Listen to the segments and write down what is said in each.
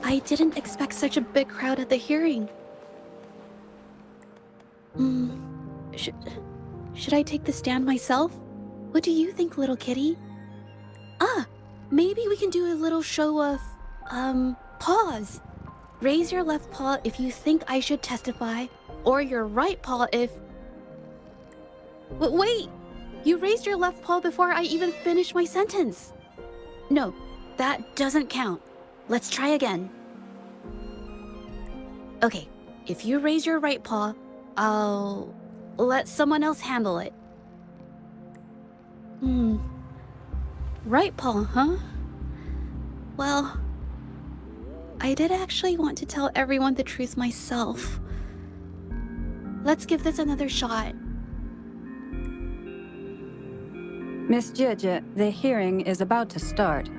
I didn't expect such a big crowd at the hearing. Should I take the stand myself? What do you think, little kitty? Maybe we can do a little show of, paws. Raise your left paw if you think I should testify, or your right paw if... Wait! You raised your left paw before I even finished my sentence. No, that doesn't count. Let's try again. Okay, if you raise your right paw, I'll let someone else handle it. Right paw, huh? Well, I did actually want to tell everyone the truth myself. Let's give this another shot. Miss Zhezhi, the hearing is about to start.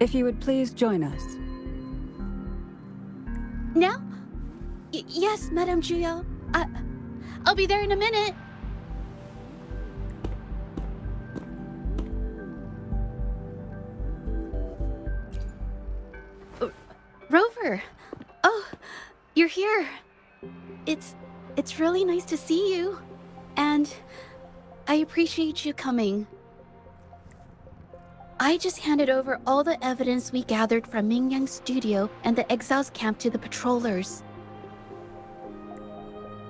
If you would please join us. Now? Yes, Madame Juyo. I'll be there in a minute. Rover! Oh, you're here. It's really nice to see you. And I appreciate you coming. I just handed over all the evidence we gathered from Mingyang's studio and the Exiles camp to the patrollers.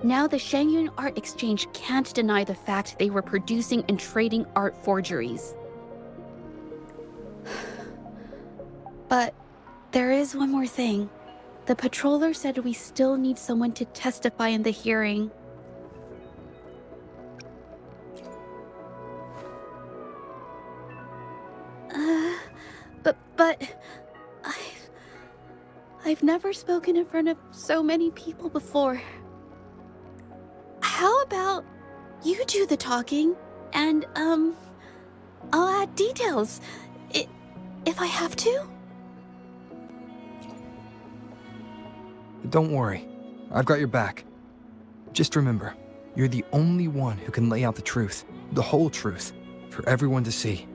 Now the Shangyun Art Exchange can't deny the fact they were producing and trading art forgeries. But there is one more thing. The patroller said we still need someone to testify in the hearing. But I've never spoken in front of so many people before. How about you do the talking and I'll add details if I have to? Don't worry, I've got your back. Just remember, you're the only one who can lay out the truth, the whole truth, for everyone to see.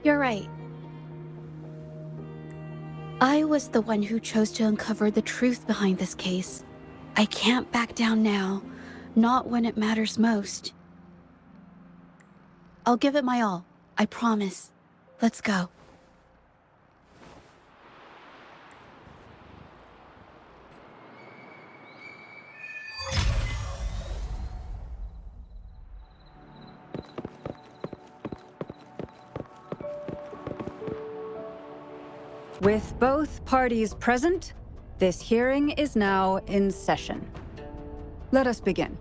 You're right. I was the one who chose to uncover the truth behind this case. I can't back down now, not when it matters most. I'll give it my all, I promise. Let's go. With both parties present, this hearing is now in session. Let us begin.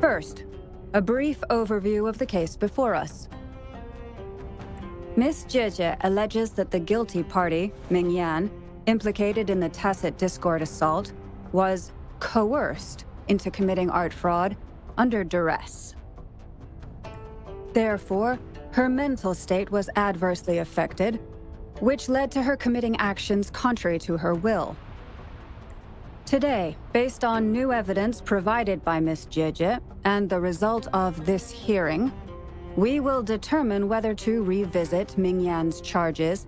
First, a brief overview of the case before us. Miss Zhezhi alleges that the guilty party, Mingyan, implicated in the tacit discord assault, was coerced into committing art fraud under duress. Therefore, her mental state was adversely affected, which led to her committing actions contrary to her will. Today, based on new evidence provided by Miss Zhezhi and the result of this hearing, we will determine whether to revisit Mingyan's charges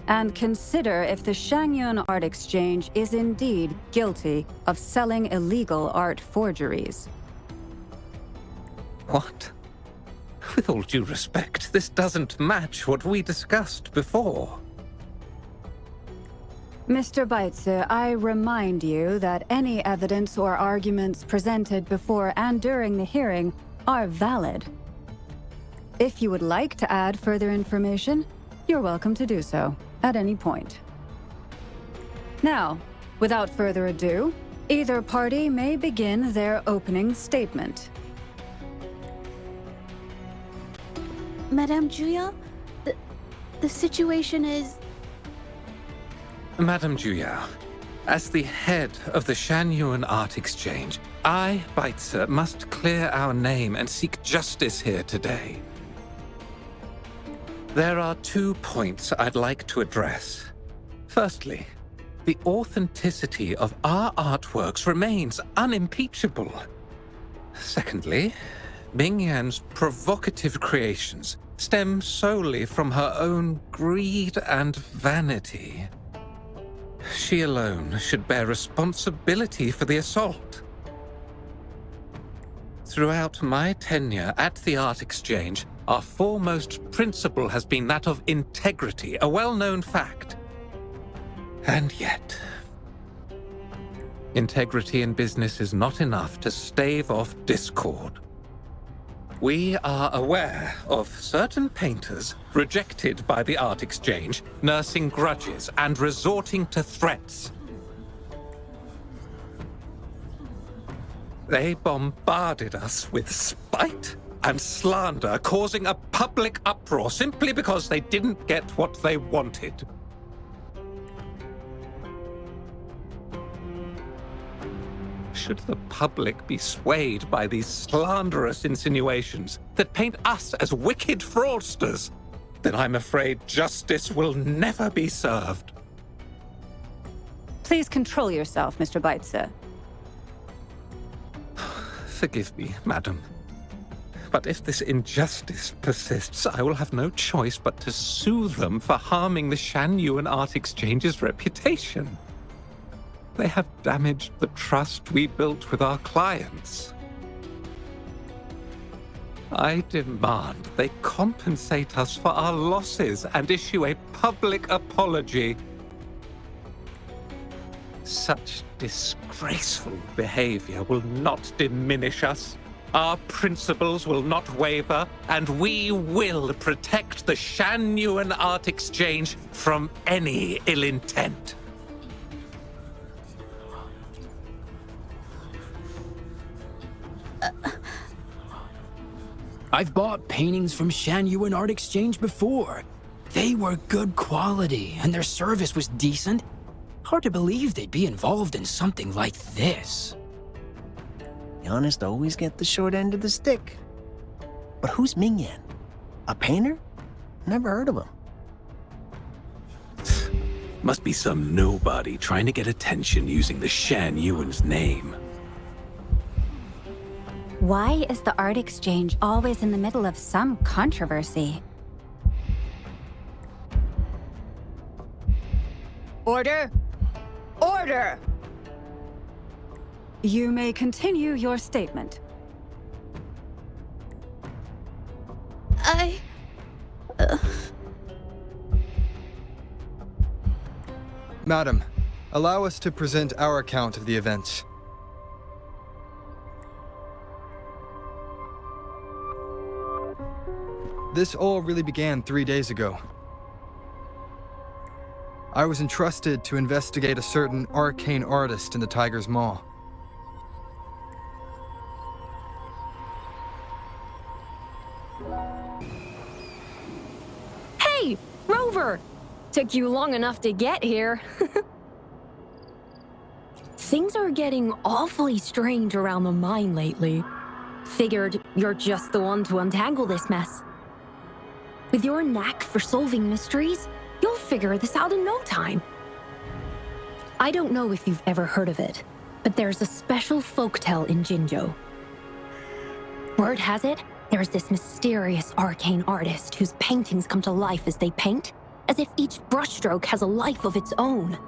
and consider if the Shangyun Art Exchange is indeed guilty of selling illegal art forgeries. What? With all due respect, this doesn't match what we discussed before. Mr. Baitsu, I remind you that any evidence or arguments presented before and during the hearing are valid. If you would like to add further information, you're welcome to do so at any point. Now, without further ado, either party may begin their opening statement. Madame Juya, the situation is... Madame Juya, as the head of the Shangyun Art Exchange, I, Baitsu, must clear our name and seek justice here today. There are 2 points I'd like to address. Firstly, the authenticity of our artworks remains unimpeachable. Secondly, Ming Yan's provocative creations stem solely from her own greed and vanity. She alone should bear responsibility for the assault. Throughout my tenure at the Art Exchange, our foremost principle has been that of integrity, a well-known fact. And yet, integrity in business is not enough to stave off discord. We are aware of certain painters rejected by the Art Exchange, nursing grudges and resorting to threats. They bombarded us with spite and slander, causing a public uproar simply because they didn't get what they wanted. Should the public be swayed by these slanderous insinuations that paint us as wicked fraudsters, then I'm afraid justice will never be served. Please control yourself, Mr. Beitzer. Forgive me, madam. But if this injustice persists, I will have no choice but to sue them for harming the Shan Yuan Art Exchange's reputation. They have damaged the trust we built with our clients. I demand they compensate us for our losses and issue a public apology. Such disgraceful behavior will not diminish us. Our principles will not waver, and we will protect the Shan Yuan Art Exchange from any ill intent. I've bought paintings from Shan Yuan Art Exchange before. They were good quality, and their service was decent. Hard to believe they'd be involved in something like this. The honest always get the short end of the stick. But who's Ming Yan? A painter? Never heard of him. Must be some nobody trying to get attention using the Shan Yuan's name. Why is the Art Exchange always in the middle of some controversy? Order! Order! You may continue your statement. Madam, allow us to present our account of the events. This all really began 3 days ago. I was entrusted to investigate a certain arcane artist in the Tiger's Maw. Hey, Rover! Took you long enough to get here. Things are getting awfully strange around the mine lately. Figured you're just the one to untangle this mess. With your knack for solving mysteries, you'll figure this out in no time. I don't know if you've ever heard of it, but there's a special folktale in Jinzhou. Word has it, there's this mysterious arcane artist whose paintings come to life as they paint, as if each brushstroke has a life of its own.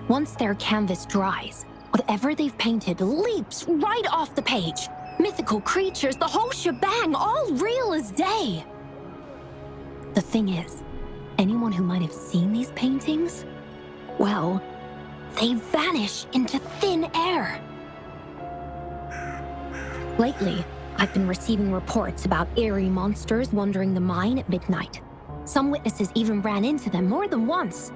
Once their canvas dries, whatever they've painted leaps right off the page. Mythical creatures, the whole shebang, all real as day. The thing is, anyone who might have seen these paintings, well, they vanish into thin air. Lately, I've been receiving reports about eerie monsters wandering the mine at midnight. Some witnesses even ran into them more than once.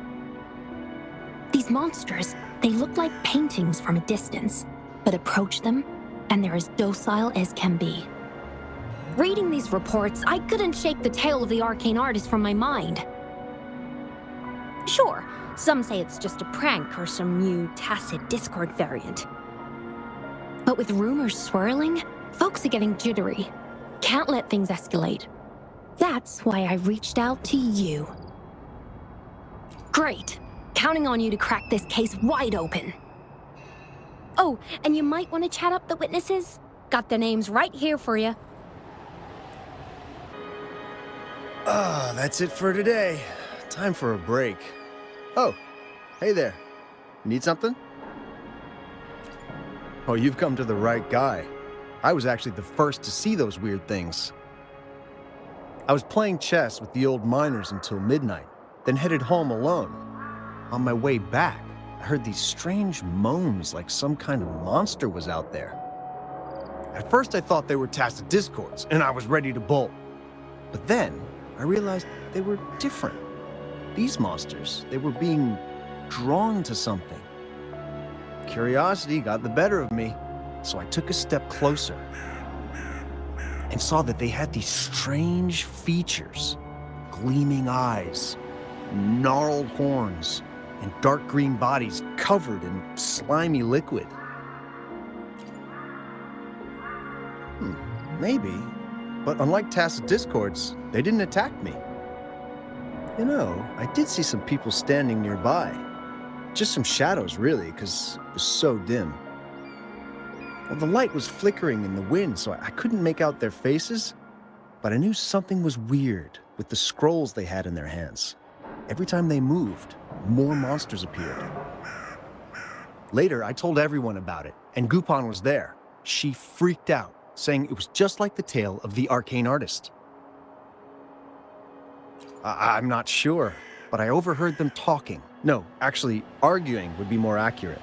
These monsters, they look like paintings from a distance, but approach them, and they're as docile as can be. Reading these reports, I couldn't shake the tale of the arcane artist from my mind. Sure, some say it's just a prank or some new tacit Discord variant. But with rumors swirling, folks are getting jittery. Can't let things escalate. That's why I reached out to you. Great. Counting on you to crack this case wide open. Oh, and you might want to chat up the witnesses. Got the names right here for you. That's it for today. Time for a break. Oh, hey there. Need something? Oh, you've come to the right guy. I was actually the first to see those weird things. I was playing chess with the old miners until midnight, then headed home alone. On my way back, I heard these strange moans like some kind of monster was out there. At first I thought they were tacit discords, and I was ready to bolt. But then I realized they were different. These monsters, they were being drawn to something. Curiosity got the better of me, so I took a step closer and saw that they had these strange features. Gleaming eyes, gnarled horns, and dark green bodies covered in slimy liquid. Maybe, but unlike tacit discords, they didn't attack me. You know, I did see some people standing nearby. Just some shadows, really, because it was so dim. Well, the light was flickering in the wind, so I couldn't make out their faces, but I knew something was weird with the scrolls they had in their hands. Every time they moved, more monsters appeared. Later, I told everyone about it, and Gupon was there. She freaked out, saying it was just like the tale of the arcane artist. I'm not sure, but I overheard them talking. No, actually, arguing would be more accurate.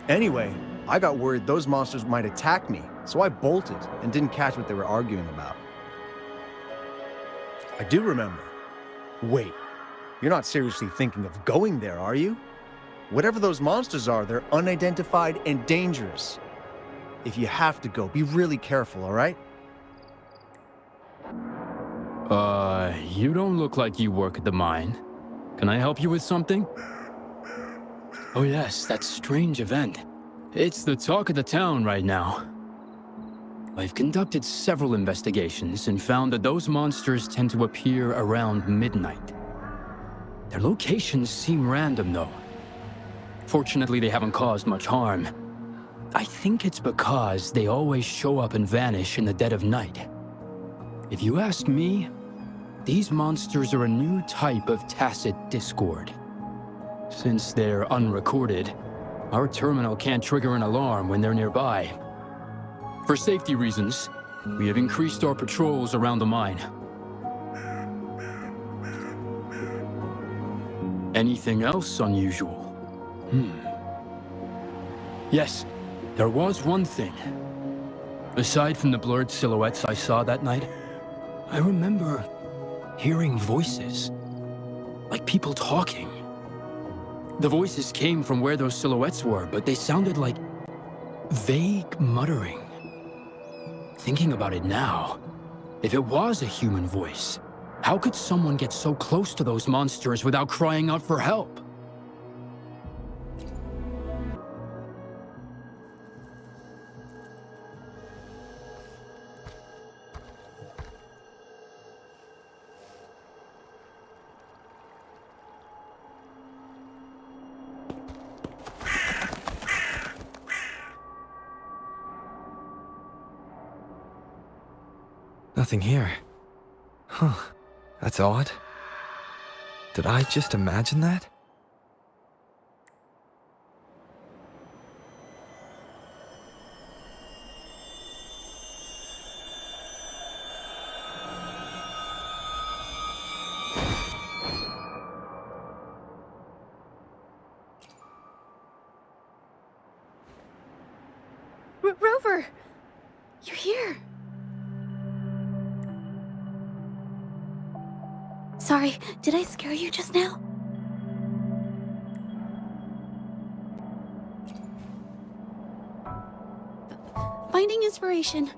Anyway, I got worried those monsters might attack me, so I bolted and didn't catch what they were arguing about. I do remember. Wait, you're not seriously thinking of going there, are you? Whatever those monsters are, they're unidentified and dangerous. If you have to go, be really careful, all right? You don't look like you work at the mine. Can I help you with something? Oh yes, that strange event. It's the talk of the town right now. I've conducted several investigations and found that those monsters tend to appear around midnight. Their locations seem random, though. Fortunately, they haven't caused much harm. I think it's because they always show up and vanish in the dead of night. If you ask me, these monsters are a new type of tacit discord. Since they're unrecorded, our terminal can't trigger an alarm when they're nearby. For safety reasons, we have increased our patrols around the mine. Anything else unusual? Yes, there was one thing. Aside from the blurred silhouettes I saw that night, I remember hearing voices, like people talking. The voices came from where those silhouettes were, but they sounded like vague muttering. Thinking about it now, if it was a human voice, how could someone get so close to those monsters without crying out for help? Nothing here. Huh. That's odd. Did I just imagine that? Rover! You're here! Sorry, did I scare you just now? Finding inspiration.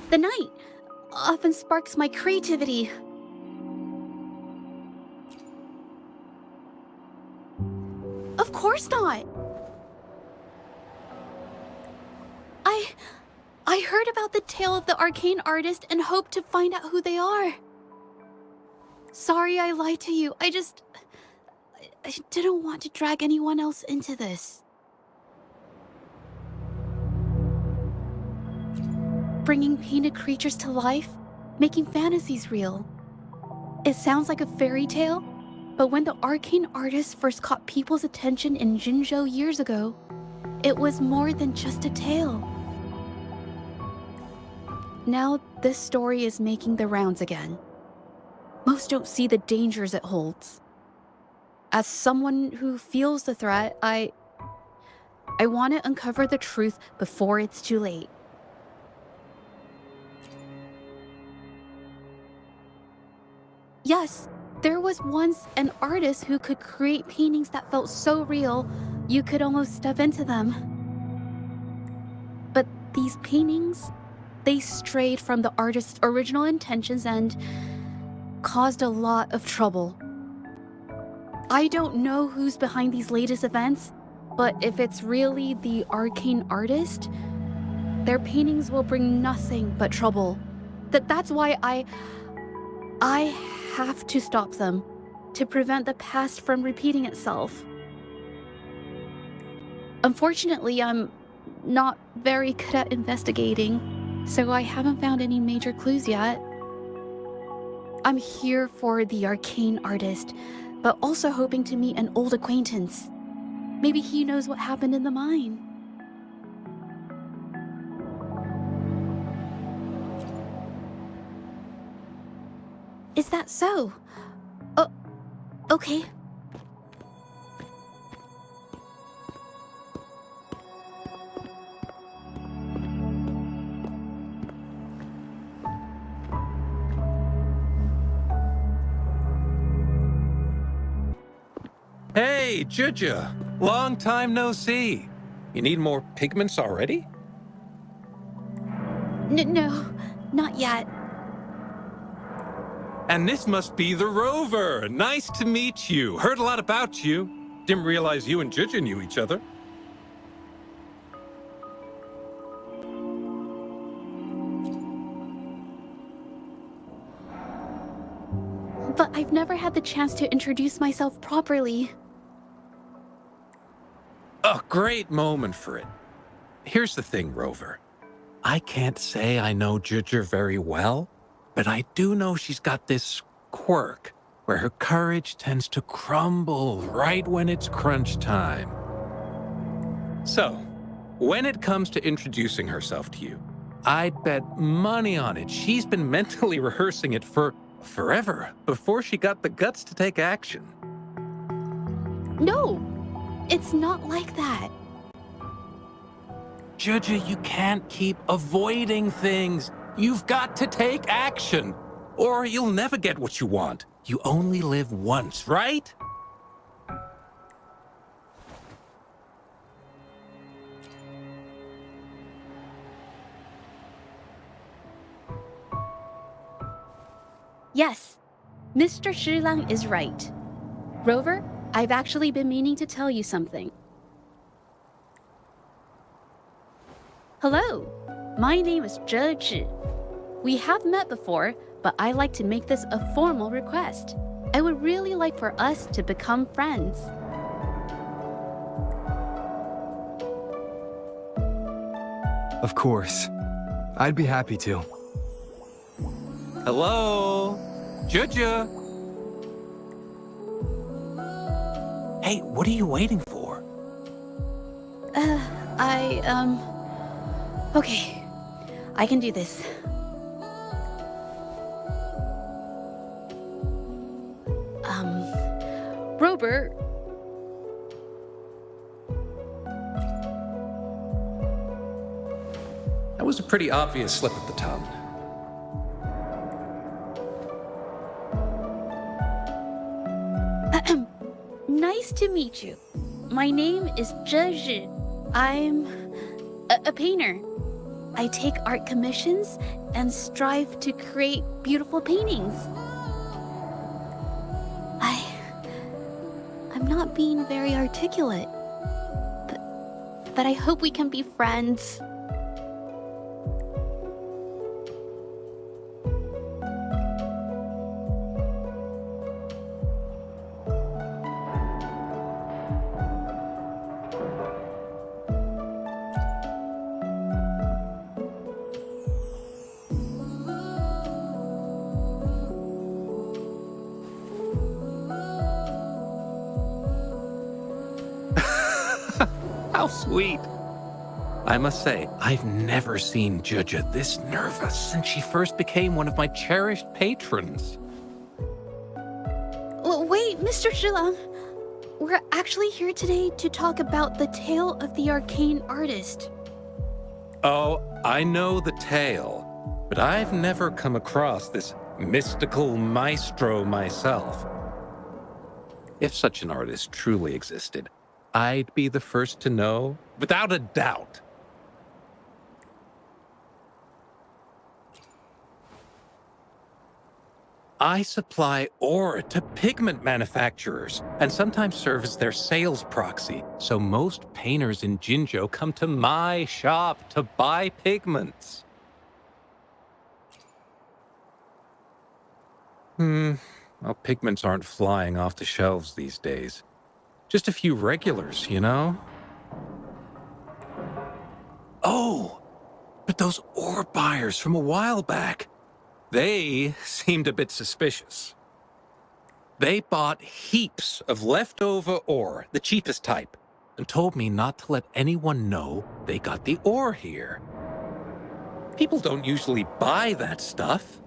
The night often sparks my creativity. Of course not! I heard about the tale of the arcane artist and hoped to find out who they are. Sorry I lied to you. I didn't want to drag anyone else into this. bringing painted creatures to life, making fantasies real. It sounds like a fairy tale, but when the arcane artist first caught people's attention in Jinzhou years ago, it was more than just a tale. Now this story is making the rounds again. Most don't see the dangers it holds. As someone who feels the threat, I want to uncover the truth before it's too late. Yes, there was once an artist who could create paintings that felt so real, you could almost step into them. But these paintings, they strayed from the artist's original intentions and caused a lot of trouble. I don't know who's behind these latest events, but if it's really the arcane artist, their paintings will bring nothing but trouble. That's why I have to stop them, to prevent the past from repeating itself. Unfortunately, I'm not very good at investigating, so I haven't found any major clues yet. I'm here for the arcane artist, but also hoping to meet an old acquaintance. Maybe he knows what happened in the mine. Is that so? Okay. Hey, Zhezhi! Long time no see. You need more pigments already? No, not yet. And this must be the Rover. Nice to meet you. Heard a lot about you. Didn't realize you and Zhezhi knew each other. But I've never had the chance to introduce myself properly. A great moment for it. Here's the thing, Rover. I can't say I know Zhezhi very well, but I do know she's got this quirk where her courage tends to crumble right when it's crunch time. So, when it comes to introducing herself to you, I'd bet money on it she's been mentally rehearsing it for forever before she got the guts to take action. No, it's not like that. Zhezhi, you can't keep avoiding things. You've got to take action, or you'll never get what you want. You only live once, right? Yes, Mr. Shilang is right. Rover, I've actually been meaning to tell you something. Hello, my name is Zhezhi. We have met before, but I like to make this a formal request. I would really like for us to become friends. Of course. I'd be happy to. Hello? Zhezhi? Hey, what are you waiting for? Okay. I can do this. Robert. That was a pretty obvious slip of the tongue. Nice to meet you. My name is Zhezhi. I'm a painter. I take art commissions and strive to create beautiful paintings. I'm not being very articulate, but I hope we can be friends. How sweet. I must say, I've never seen Zhezhi this nervous since she first became one of my cherished patrons. Well, wait, Mr. Zhilang. We're actually here today to talk about the tale of the arcane artist. Oh, I know the tale, but I've never come across this mystical maestro myself. If such an artist truly existed, I'd be the first to know, without a doubt. I supply ore to pigment manufacturers and sometimes serve as their sales proxy, so most painters in Jinzhou come to my shop to buy pigments. Well, pigments aren't flying off the shelves these days. Just a few regulars, you know? Oh, but those ore buyers from a while back, they seemed a bit suspicious. They bought heaps of leftover ore, the cheapest type, and told me not to let anyone know they got the ore here. People don't usually buy that stuff.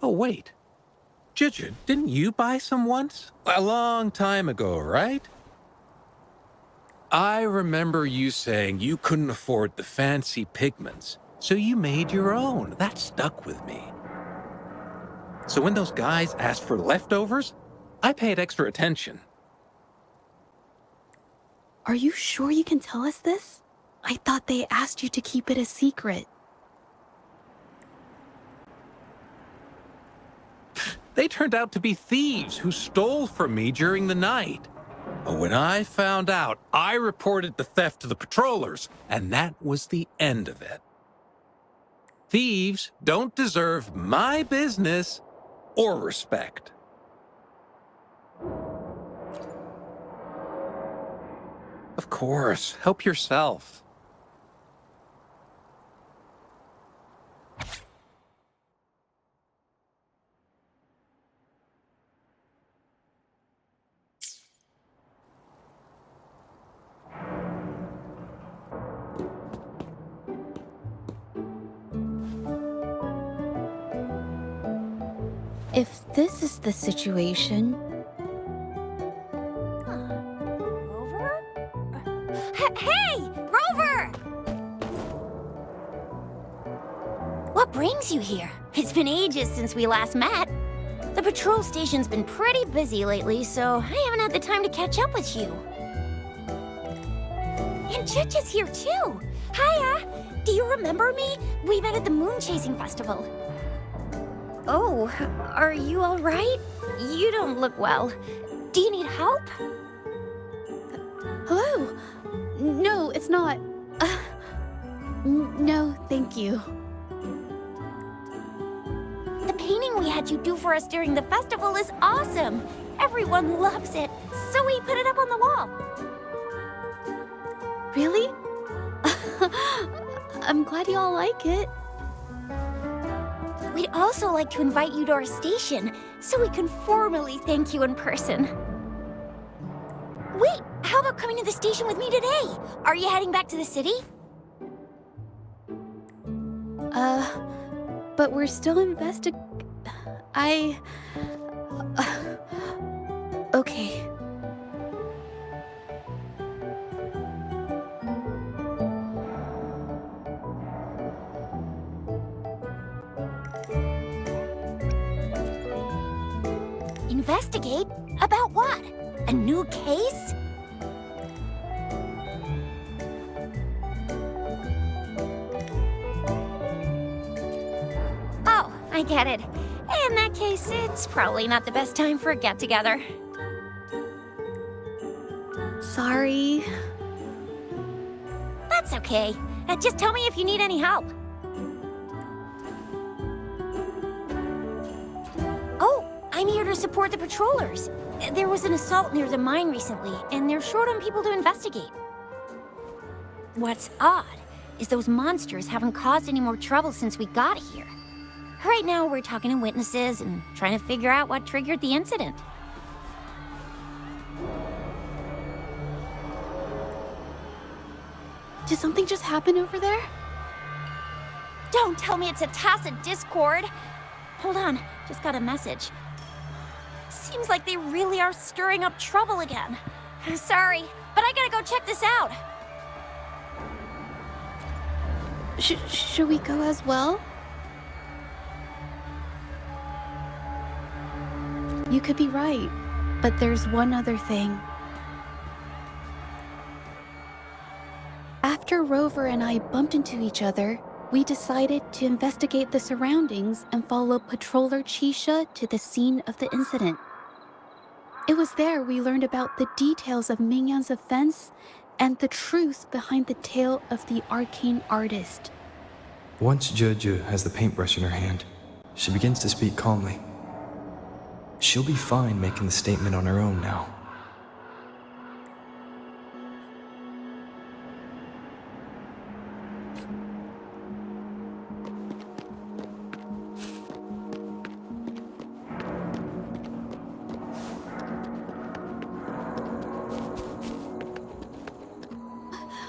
Oh, wait. Zhezhi, didn't you buy some once? A long time ago, right? I remember you saying you couldn't afford the fancy pigments, so you made your own. That stuck with me. So when those guys asked for leftovers, I paid extra attention. Are you sure you can tell us this? I thought they asked you to keep it a secret. They turned out to be thieves who stole from me during the night. But when I found out, I reported the theft to the patrollers, and that was the end of it. Thieves don't deserve my business or respect. Of course, help yourself. If this is the situation... Rover? Hey! Rover! What brings you here? It's been ages since we last met. The patrol station's been pretty busy lately, so I haven't had the time to catch up with you. And Zhezhi's here too! Hiya! Do you remember me? We met at the Moon Chasing Festival. Oh, are you all right? You don't look well. Do you need help? Hello? No, it's not. No, thank you. The painting we had you do for us during the festival is awesome. Everyone loves it, so we put it up on the wall. Really? I'm glad you all like it. We'd also like to invite you to our station, so we can formally thank you in person. Wait, how about coming to the station with me today? Are you heading back to the city? But we're still okay. Investigate? About what? A new case? Oh, I get it. In that case, it's probably not the best time for a get-together. Sorry. That's okay. Just tell me if you need any help. Oh, I'm here to support the patrollers. There was an assault near the mine recently, and they're short on people to investigate. What's odd is those monsters haven't caused any more trouble since we got here. Right now, we're talking to witnesses and trying to figure out what triggered the incident. Did something just happen over there? Don't tell me it's a tacit discord. Hold on, just got a message. Seems like they really are stirring up trouble again. Sorry, but I gotta go check this out. Should we go as well? You could be right, but there's one other thing. After Rover and I bumped into each other, we decided to investigate the surroundings and follow Patroller Chisha to the scene of the incident. It was there we learned about the details of Mingyan's offense and the truth behind the tale of the arcane artist. Once Zhezhi has the paintbrush in her hand, she begins to speak calmly. She'll be fine making the statement on her own now.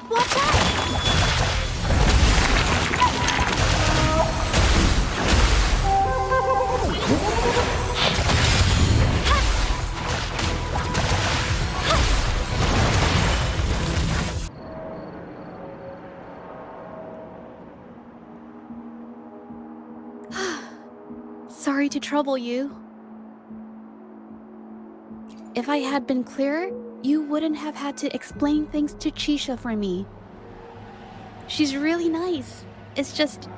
Watch out! Sorry to trouble you. If I had been clearer, you wouldn't have had to explain things to Chisha for me. She's really nice. It's just,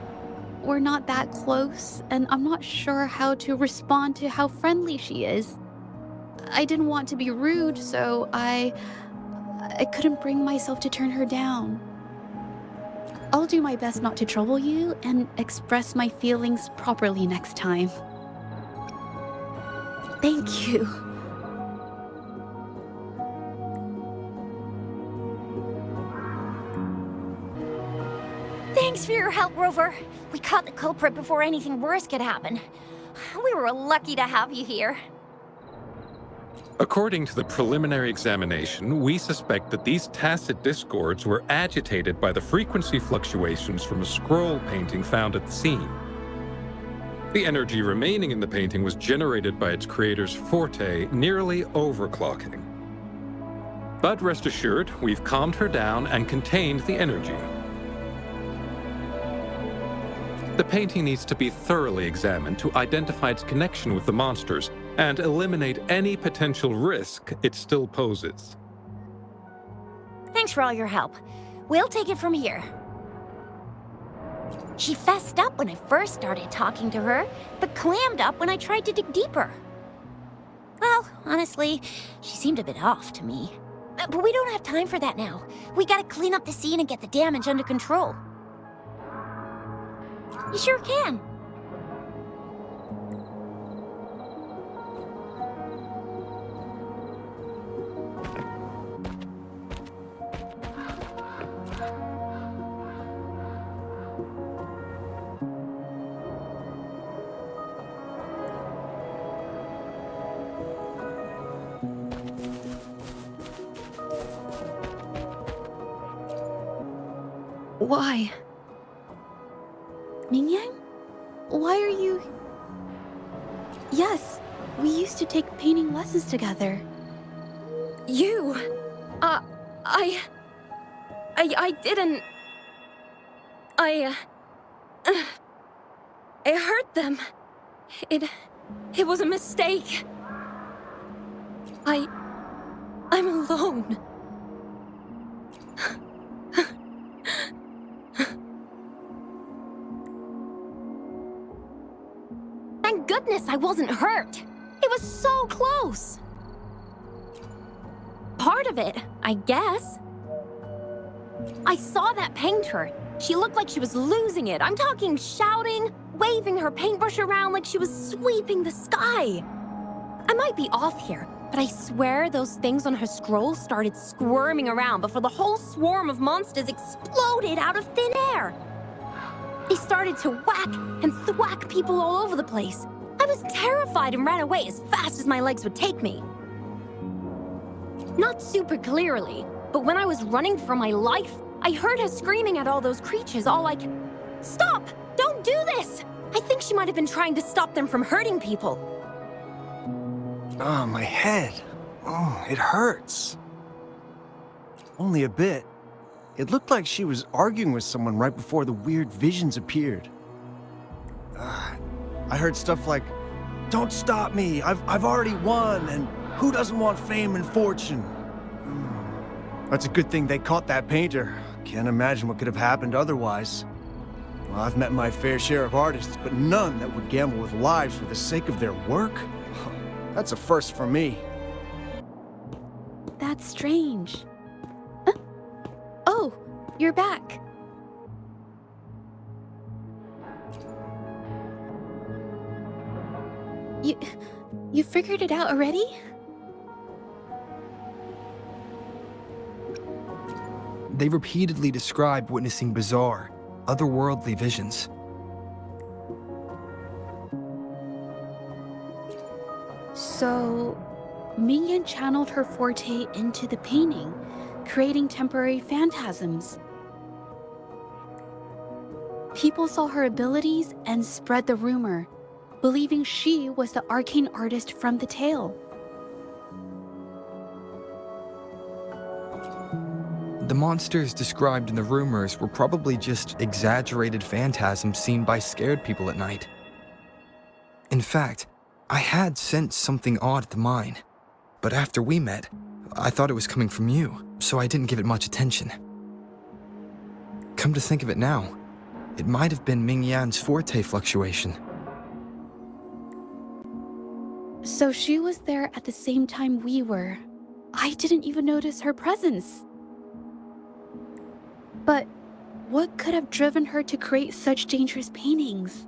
we're not that close, and I'm not sure how to respond to how friendly she is. I didn't want to be rude, so I couldn't bring myself to turn her down. I'll do my best not to trouble you and express my feelings properly next time. Thank you. Thanks for your help, Rover. We caught the culprit before anything worse could happen. We were lucky to have you here. According to the preliminary examination, we suspect that these tacit discords were agitated by the frequency fluctuations from a scroll painting found at the scene. The energy remaining in the painting was generated by its creator's forte, nearly overclocking. But rest assured, we've calmed her down and contained the energy. The painting needs to be thoroughly examined to identify its connection with the monsters and eliminate any potential risk it still poses. Thanks for all your help. We'll take it from here. She fessed up when I first started talking to her, but clammed up when I tried to dig deeper. Well, honestly, she seemed a bit off to me. But we don't have time for that now. We gotta clean up the scene and get the damage under control. You sure can. Why? Mingyan? Why are you... Yes, we used to take painting lessons together. You? I didn't... I hurt them. It was a mistake. I'm alone. Thank goodness I wasn't hurt. It was so close. Part of it, I guess. I saw that painter. She looked like she was losing it. I'm talking shouting, waving her paintbrush around like she was sweeping the sky. I might be off here, but I swear those things on her scroll started squirming around before the whole swarm of monsters exploded out of thin air. They started to whack and thwack people all over the place. I was terrified and ran away as fast as my legs would take me. Not super clearly, but when I was running for my life, I heard her screaming at all those creatures, all like, "Stop! Don't do this!" I think she might have been trying to stop them from hurting people. Oh, my head. Oh, it hurts. Only a bit. It looked like she was arguing with someone right before the weird visions appeared. I heard stuff like, "Don't stop me, I've already won, and who doesn't want fame and fortune?" That's a good thing they caught that painter. Can't imagine what could have happened otherwise. Well, I've met my fair share of artists, but none that would gamble with lives for the sake of their work? That's a first for me. That's strange. Oh, you're back. You figured it out already? They repeatedly describe witnessing bizarre, otherworldly visions. So, Mingyan channeled her forte into the painting, creating temporary phantasms. People saw her abilities and spread the rumor, believing she was the arcane artist from the tale. The monsters described in the rumors were probably just exaggerated phantasms seen by scared people at night. In fact, I had sensed something odd at the mine, but after we met, I thought it was coming from you, so I didn't give it much attention. Come to think of it now, it might have been Mingyan's forte fluctuation. So she was there at the same time we were. I didn't even notice her presence. But what could have driven her to create such dangerous paintings?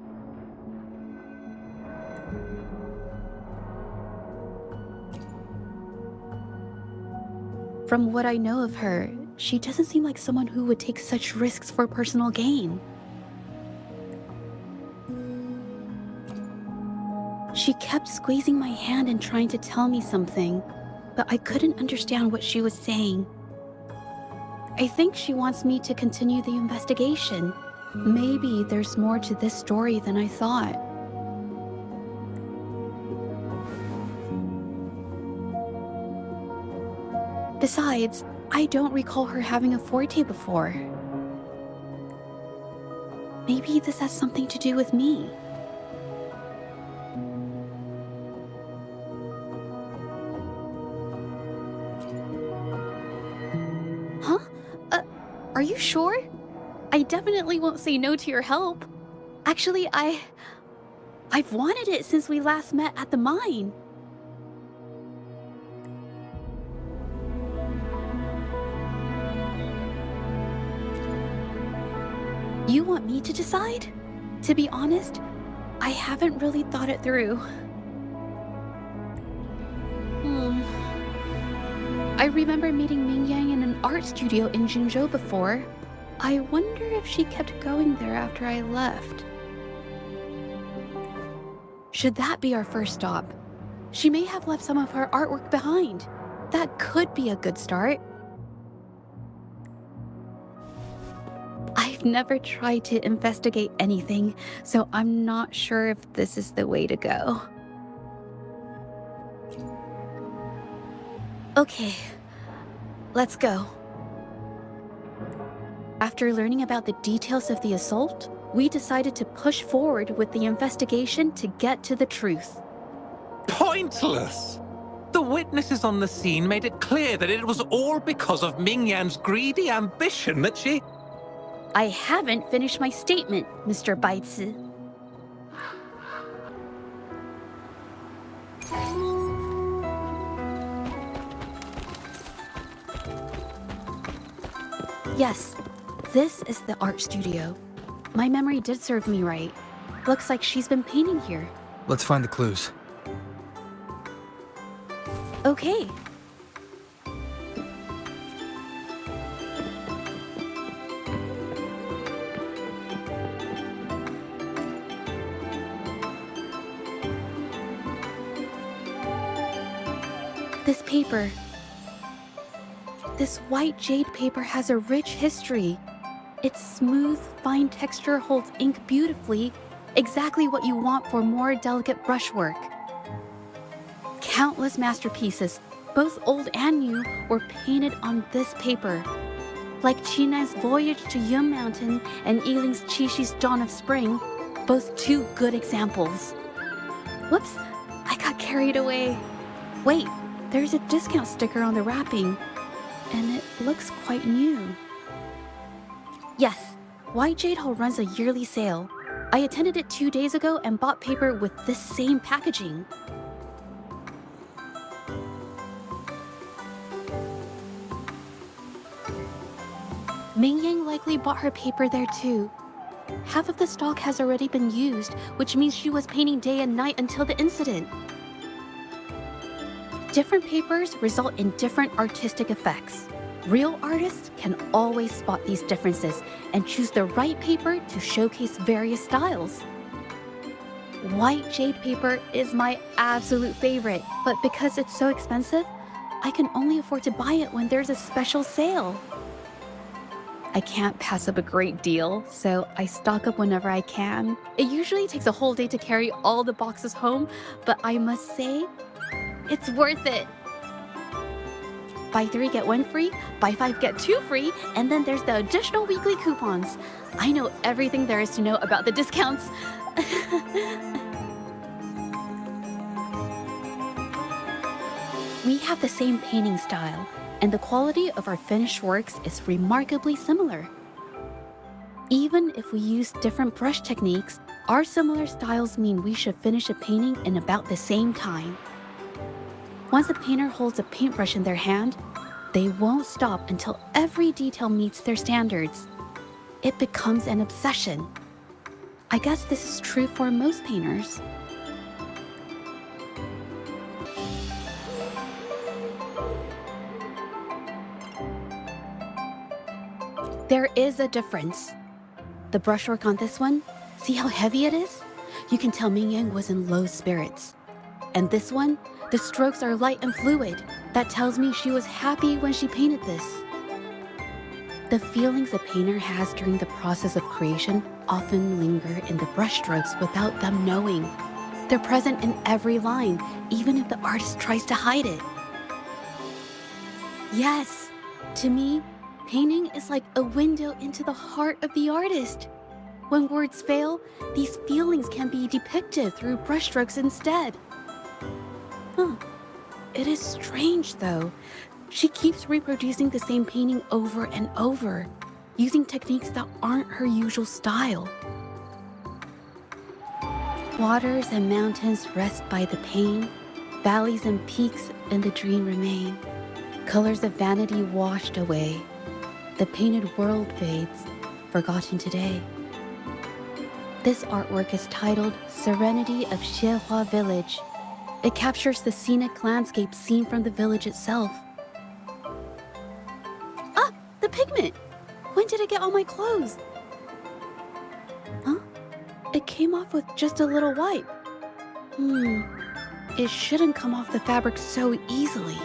From what I know of her, she doesn't seem like someone who would take such risks for personal gain. She kept squeezing my hand and trying to tell me something, but I couldn't understand what she was saying. I think she wants me to continue the investigation. Maybe there's more to this story than I thought. Besides, I don't recall her having a forte before. Maybe this has something to do with me. Huh? Are you sure? I definitely won't say no to your help. Actually, I've wanted it since we last met at the mine. You want me to decide? To be honest, I haven't really thought it through. I remember meeting Mingyang in an art studio in Jinzhou before. I wonder if she kept going there after I left. Should that be our first stop? She may have left some of her artwork behind. That could be a good start. I've never tried to investigate anything, so I'm not sure if this is the way to go. Okay, let's go. After learning about the details of the assault, we decided to push forward with the investigation to get to the truth. Pointless! The witnesses on the scene made it clear that it was all because of Mingyan's greedy ambition that she... I haven't finished my statement, Mr. Baizi. Yes, this is the art studio. My memory did serve me right. Looks like she's been painting here. Let's find the clues. Okay. This paper. this white jade paper has a rich history. Its smooth, fine texture holds ink beautifully, exactly what you want for more delicate brushwork. Countless masterpieces, both old and new, were painted on this paper. Like Chinan's Voyage to Yum Mountain and Yiling's Qixu's Dawn of Spring, both two good examples. Whoops, I got carried away. Wait, there's a discount sticker on the wrapping, and it looks quite new. Yes, White Jade Hall runs a yearly sale. I attended it 2 days ago and bought paper with this same packaging. Ming Yang likely bought her paper there too. Half of the stock has already been used, which means she was painting day and night until the incident. Different papers result in different artistic effects. Real artists can always spot these differences and choose the right paper to showcase various styles. White jade paper is my absolute favorite, but because it's so expensive, I can only afford to buy it when there's a special sale. I can't pass up a great deal, so I stock up whenever I can. It usually takes a whole day to carry all the boxes home, but I must say, it's worth it. Buy 3, get 1 free, buy 5, get 2 free, and then there's the additional weekly coupons. I know everything there is to know about the discounts. We have the same painting style, and the quality of our finished works is remarkably similar. Even if we use different brush techniques, our similar styles mean we should finish a painting in about the same time. Once a painter holds a paintbrush in their hand, they won't stop until every detail meets their standards. It becomes an obsession. I guess this is true for most painters. There is a difference. The brushwork on this one, see how heavy it is? You can tell Ming Yang was in low spirits. And this one, the strokes are light and fluid. That tells me she was happy when she painted this. The feelings a painter has during the process of creation often linger in the brushstrokes without them knowing. They're present in every line, even if the artist tries to hide it. Yes, to me, painting is like a window into the heart of the artist. When words fail, these feelings can be depicted through brushstrokes instead. It is strange, though. She keeps reproducing the same painting over and over, using techniques that aren't her usual style. Waters and mountains rest by the pane, valleys and peaks in the dream remain. Colors of vanity washed away. The painted world fades, forgotten today. This artwork is titled Serenity of Xiehua Village. It captures the scenic landscape seen from the village itself. Ah, the pigment! When did it get on my clothes? Huh? It came off with just a little wipe. It shouldn't come off the fabric so easily.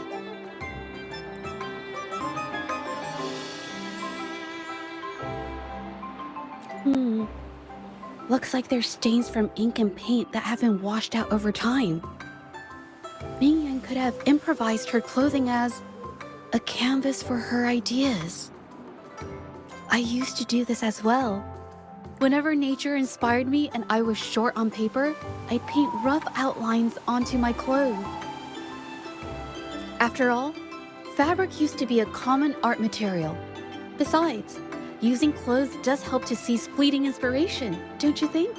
Looks like there's stains from ink and paint that have been washed out over time. Ming Yang could have improvised her clothing as a canvas for her ideas. I used to do this as well. Whenever nature inspired me and I was short on paper, I'd paint rough outlines onto my clothes. After all, fabric used to be a common art material. Besides, using clothes does help to seize fleeting inspiration, don't you think?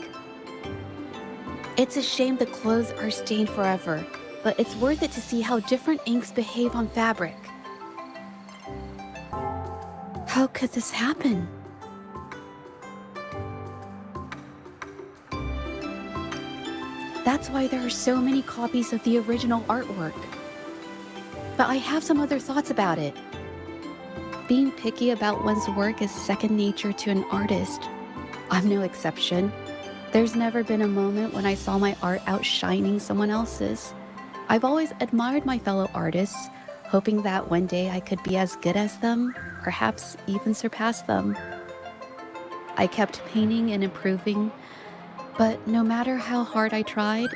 It's a shame the clothes are stained forever, but it's worth it to see how different inks behave on fabric. How could this happen? That's why there are so many copies of the original artwork. But I have some other thoughts about it. Being picky about one's work is second nature to an artist. I'm no exception. There's never been a moment when I saw my art outshining someone else's. I've always admired my fellow artists, hoping that one day I could be as good as them, perhaps even surpass them. I kept painting and improving, but no matter how hard I tried,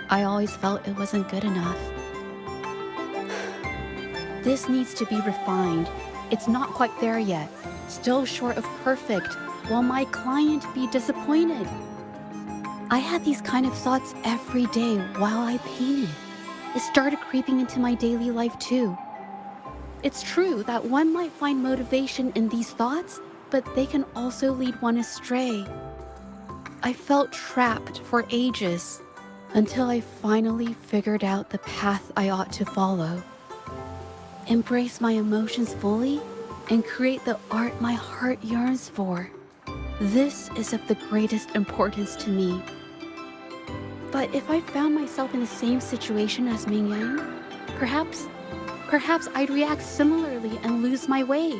I always felt it wasn't good enough. This needs to be refined. It's not quite there yet. Still short of perfect. Will my client be disappointed? I had these kind of thoughts every day while I painted. It started creeping into my daily life too. It's true that one might find motivation in these thoughts, but they can also lead one astray. I felt trapped for ages until I finally figured out the path I ought to follow. Embrace my emotions fully and create the art my heart yearns for. This is of the greatest importance to me. But if I found myself in the same situation as Ming Yang, perhaps I'd react similarly and lose my way.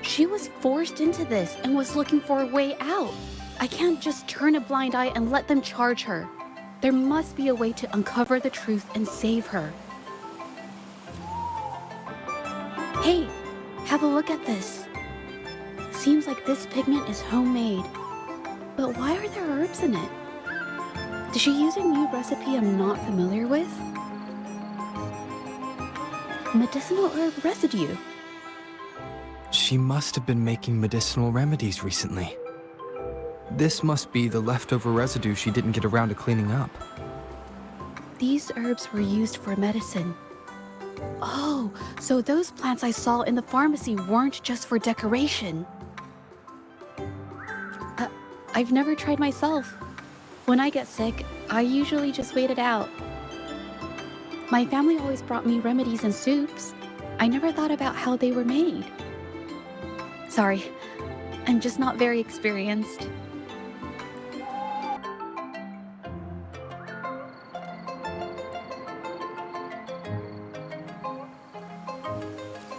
She was forced into this and was looking for a way out. I can't just turn a blind eye and let them charge her. There must be a way to uncover the truth and save her. Hey, have a look at this. Seems like this pigment is homemade. But why are there herbs in it? Did she use a new recipe I'm not familiar with? Medicinal herb residue. She must have been making medicinal remedies recently. This must be the leftover residue she didn't get around to cleaning up. These herbs were used for medicine. Oh, so those plants I saw in the pharmacy weren't just for decoration. I've never tried myself. When I get sick, I usually just wait it out. My family always brought me remedies and soups. I never thought about how they were made. Sorry, I'm just not very experienced.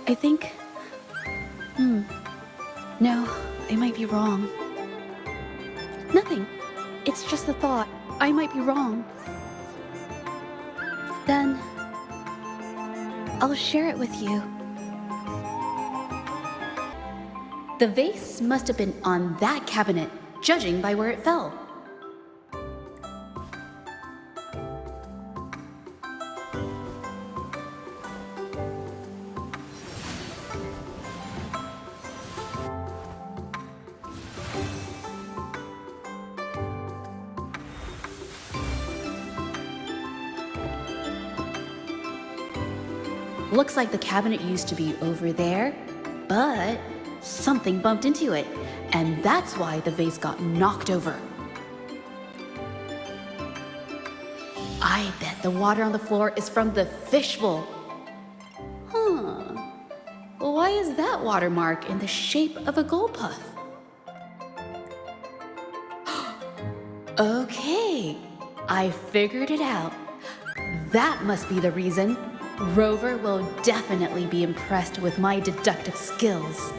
I think... No, I might be wrong. Nothing. It's just a thought. I might be wrong. Then... I'll share it with you. The vase must have been on that cabinet, judging by where it fell. Looks like the cabinet used to be over there, but something bumped into it, and that's why the vase got knocked over. I bet the water on the floor is from the fishbowl. Huh. Why is that watermark in the shape of a gold puff? Okay, I figured it out. That must be the reason. Rover will definitely be impressed with my deductive skills.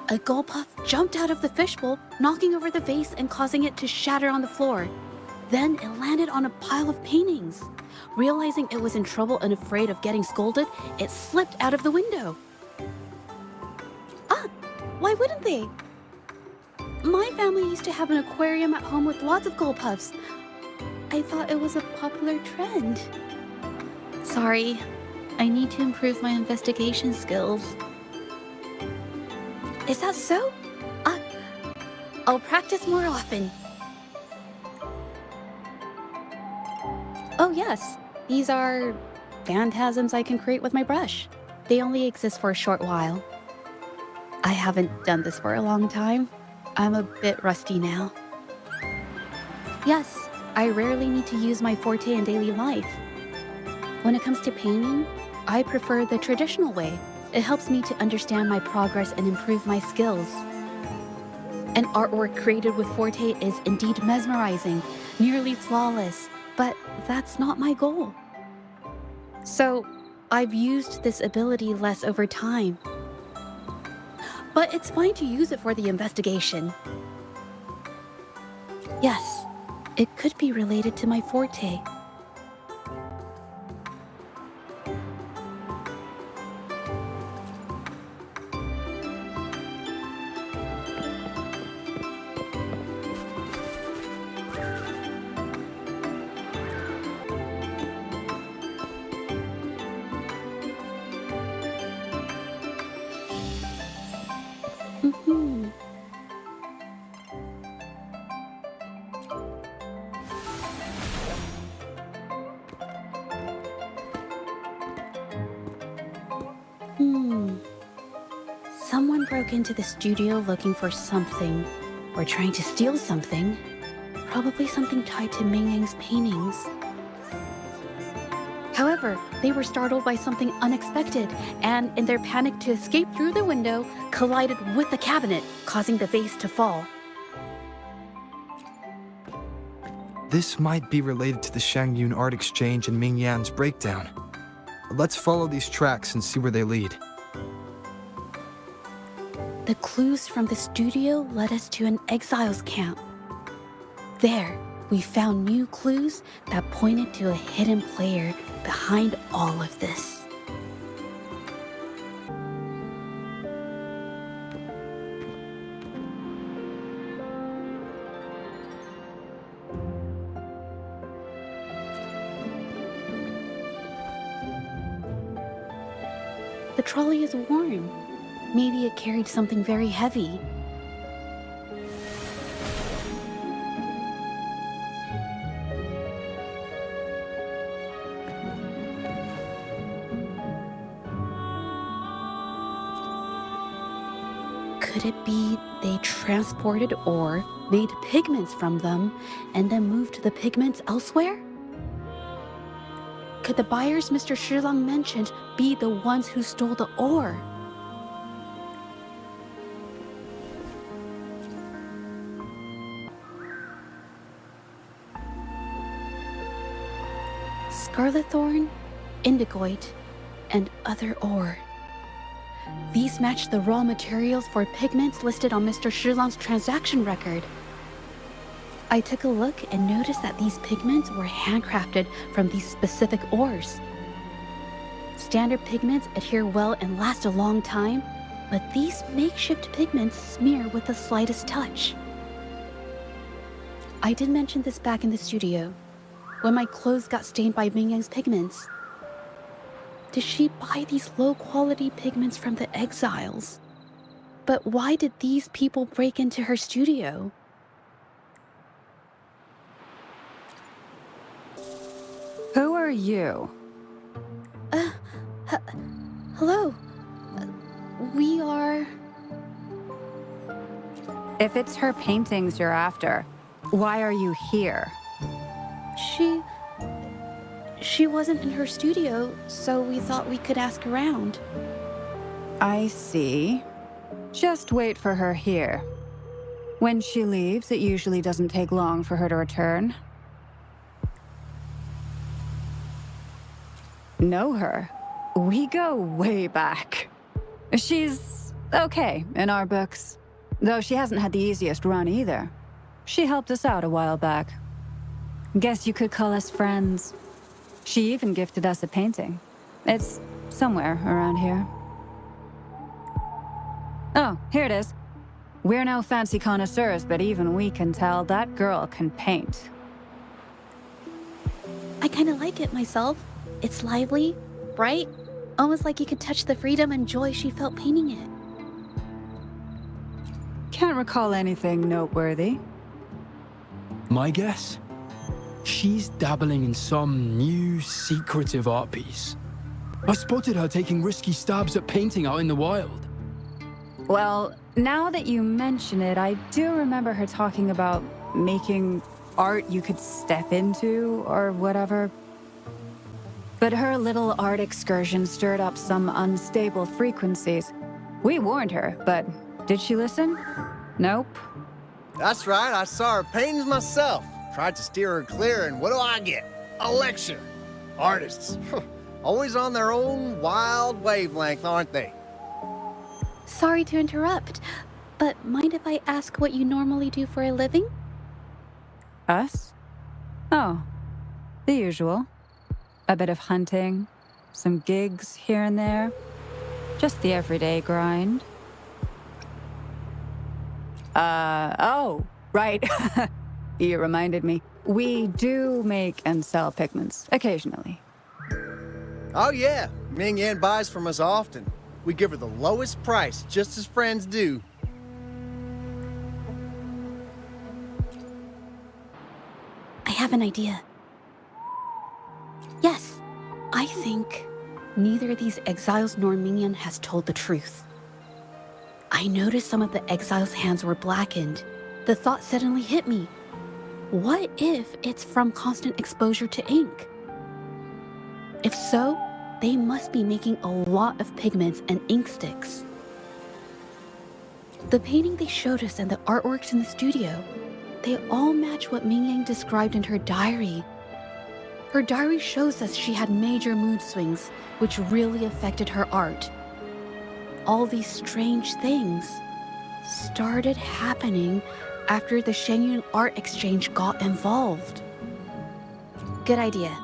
A gold puff jumped out of the fishbowl, knocking over the vase and causing it to shatter on the floor. Then it landed on a pile of paintings. Realizing it was in trouble and afraid of getting scolded, it slipped out of the window. Ah, why wouldn't they? My family used to have an aquarium at home with lots of gold puffs. I thought it was a popular trend. Sorry, I need to improve my investigation skills. Is that so? I'll practice more often. Oh yes, these are phantasms I can create with my brush. They only exist for a short while. I haven't done this for a long time. I'm a bit rusty now. Yes, I rarely need to use my forte in daily life. When it comes to painting, I prefer the traditional way. It helps me to understand my progress and improve my skills. An artwork created with forte is indeed mesmerizing, nearly flawless, but that's not my goal. So, I've used this ability less over time. But it's fine to use it for the investigation. Yes, it could be related to my forte. Mhm. Someone broke into the studio looking for something, or trying to steal something. Probably something tied to Ming Yang's paintings. However, they were startled by something unexpected, and in their panic to escape through the window, collided with the cabinet, causing the vase to fall. This might be related to the Shangyun art exchange and Ming Yan's breakdown. Let's follow these tracks and see where they lead. The clues from the studio led us to an exiles camp. There, we found new clues that pointed to a hidden player behind all of this. The trolley is worn. Maybe it carried something very heavy. Could it be they transported ore, made pigments from them, and then moved the pigments elsewhere? Could the buyers Mr. Shilang mentioned be the ones who stole the ore? Scarlet thorn, indigoite, and other ore. These match the raw materials for pigments listed on Mr. Shilang's transaction record. I took a look and noticed that these pigments were handcrafted from these specific ores. Standard pigments adhere well and last a long time, but these makeshift pigments smear with the slightest touch. I did mention this back in the studio, when my clothes got stained by Ming Yang's pigments. Did she buy these low-quality pigments from the exiles? But why did these people break into her studio? Who are you? Hello. We are... If it's her paintings you're after, why are you here? She wasn't in her studio, so we thought we could ask around. I see. Just wait for her here. When she leaves, it usually doesn't take long for her to return. Know her? We go way back. She's okay in our books, though she hasn't had the easiest run either. She helped us out a while back. Guess you could call us friends. She even gifted us a painting. It's somewhere around here. Oh, here it is. We're no fancy connoisseurs, but even we can tell that girl can paint. I kind of like it myself. It's lively, bright, almost like you could touch the freedom and joy she felt painting it. Can't recall anything noteworthy. My guess? She's dabbling in some new secretive art piece. I spotted her taking risky stabs at painting out in the wild. Well, now that you mention it, I do remember her talking about making art you could step into or whatever. But her little art excursion stirred up some unstable frequencies. We warned her, but did she listen? Nope. That's right, I saw her paintings myself. Tried to steer her clear, and what do I get? A lecture. Artists. Always on their own wild wavelength, aren't they? Sorry to interrupt, but mind if I ask what you normally do for a living? Us? Oh, the usual. A bit of hunting, some gigs here and there. Just the everyday grind. Oh, right. You reminded me. We do make and sell pigments, occasionally. Oh yeah, Ming Yan buys from us often. We give her the lowest price, just as friends do. I have an idea. Yes, I think neither these exiles nor Mingyan has told the truth. I noticed some of the exiles' hands were blackened. The thought suddenly hit me. What if it's from constant exposure to ink? If so, they must be making a lot of pigments and ink sticks. The painting they showed us and the artworks in the studio, they all match what Mingyang described in her diary. Her diary shows us she had major mood swings, which really affected her art. All these strange things started happening after the Shenyun Art Exchange got involved. Good idea.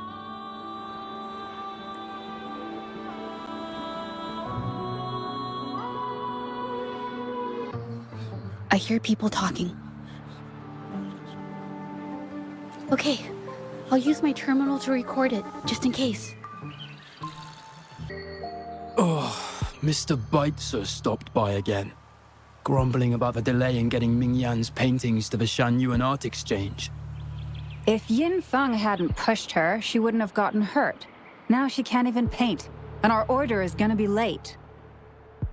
I hear people talking. Okay, I'll use my terminal to record it, just in case. Mr. Beitzer stopped by again, grumbling about the delay in getting Ming Yan's paintings to the Shanyuan Art Exchange. If Yin Feng hadn't pushed her, she wouldn't have gotten hurt. Now she can't even paint, and our order is gonna be late.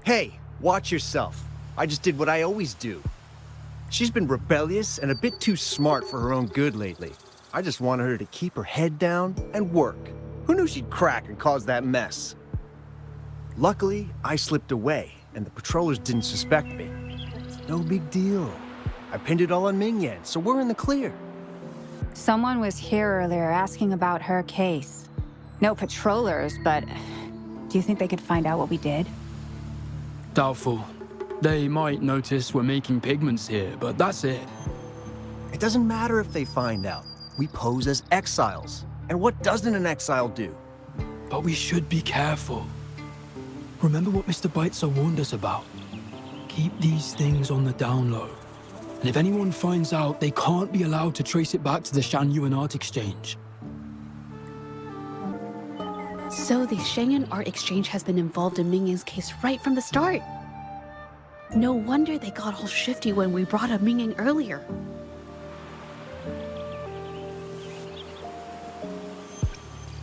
Hey, watch yourself. I just did what I always do. She's been rebellious and a bit too smart for her own good lately. I just wanted her to keep her head down and work. Who knew she'd crack and cause that mess? Luckily, I slipped away, and the patrollers didn't suspect me. It's no big deal. I pinned it all on Ming Yan, so we're in the clear. Someone was here earlier asking about her case. No patrollers, but do you think they could find out what we did? Doubtful. They might notice we're making pigments here, but that's it. It doesn't matter if they find out. We pose as exiles. And what doesn't an exile do? But we should be careful. Remember what Mr. Beitzer warned us about? Keep these things on the down low. And if anyone finds out, they can't be allowed to trace it back to the Shanyuan Art Exchange. So the Shenyun Art Exchange has been involved in Mingyang's case right from the start. No wonder they got all shifty when we brought up Mingyang earlier.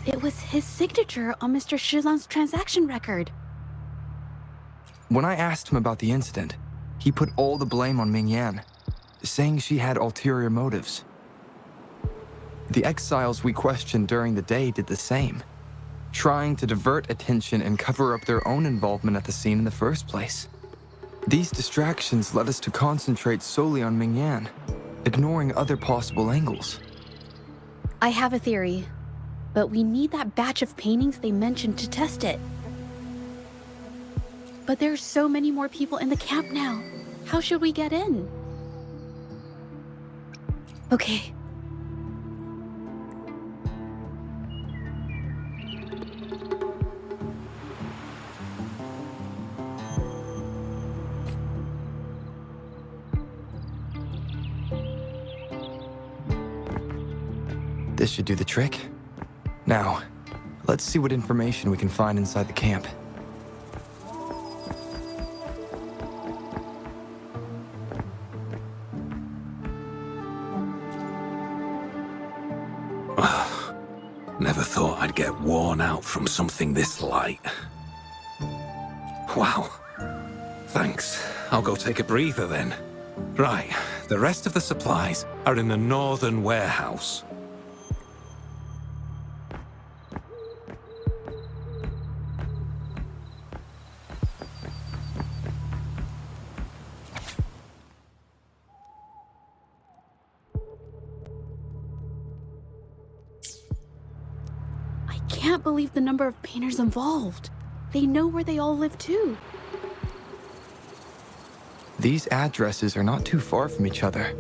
It was his signature on Mr. Shilan's transaction record. When I asked him about the incident, he put all the blame on Ming Yan, saying she had ulterior motives. The exiles we questioned during the day did the same, trying to divert attention and cover up their own involvement at the scene in the first place. These distractions led us to concentrate solely on Ming Yan, ignoring other possible angles. I have a theory, but we need that batch of paintings they mentioned to test it. But there's so many more people in the camp now. How should we get in? Okay. This should do the trick. Now, let's see what information we can find inside the camp. Never thought I'd get worn out from something this light. Wow. Thanks. I'll go take a breather then. Right, the rest of the supplies are in the northern warehouse. I can't believe the number of painters involved. They know where they all live too. These addresses are not too far from each other.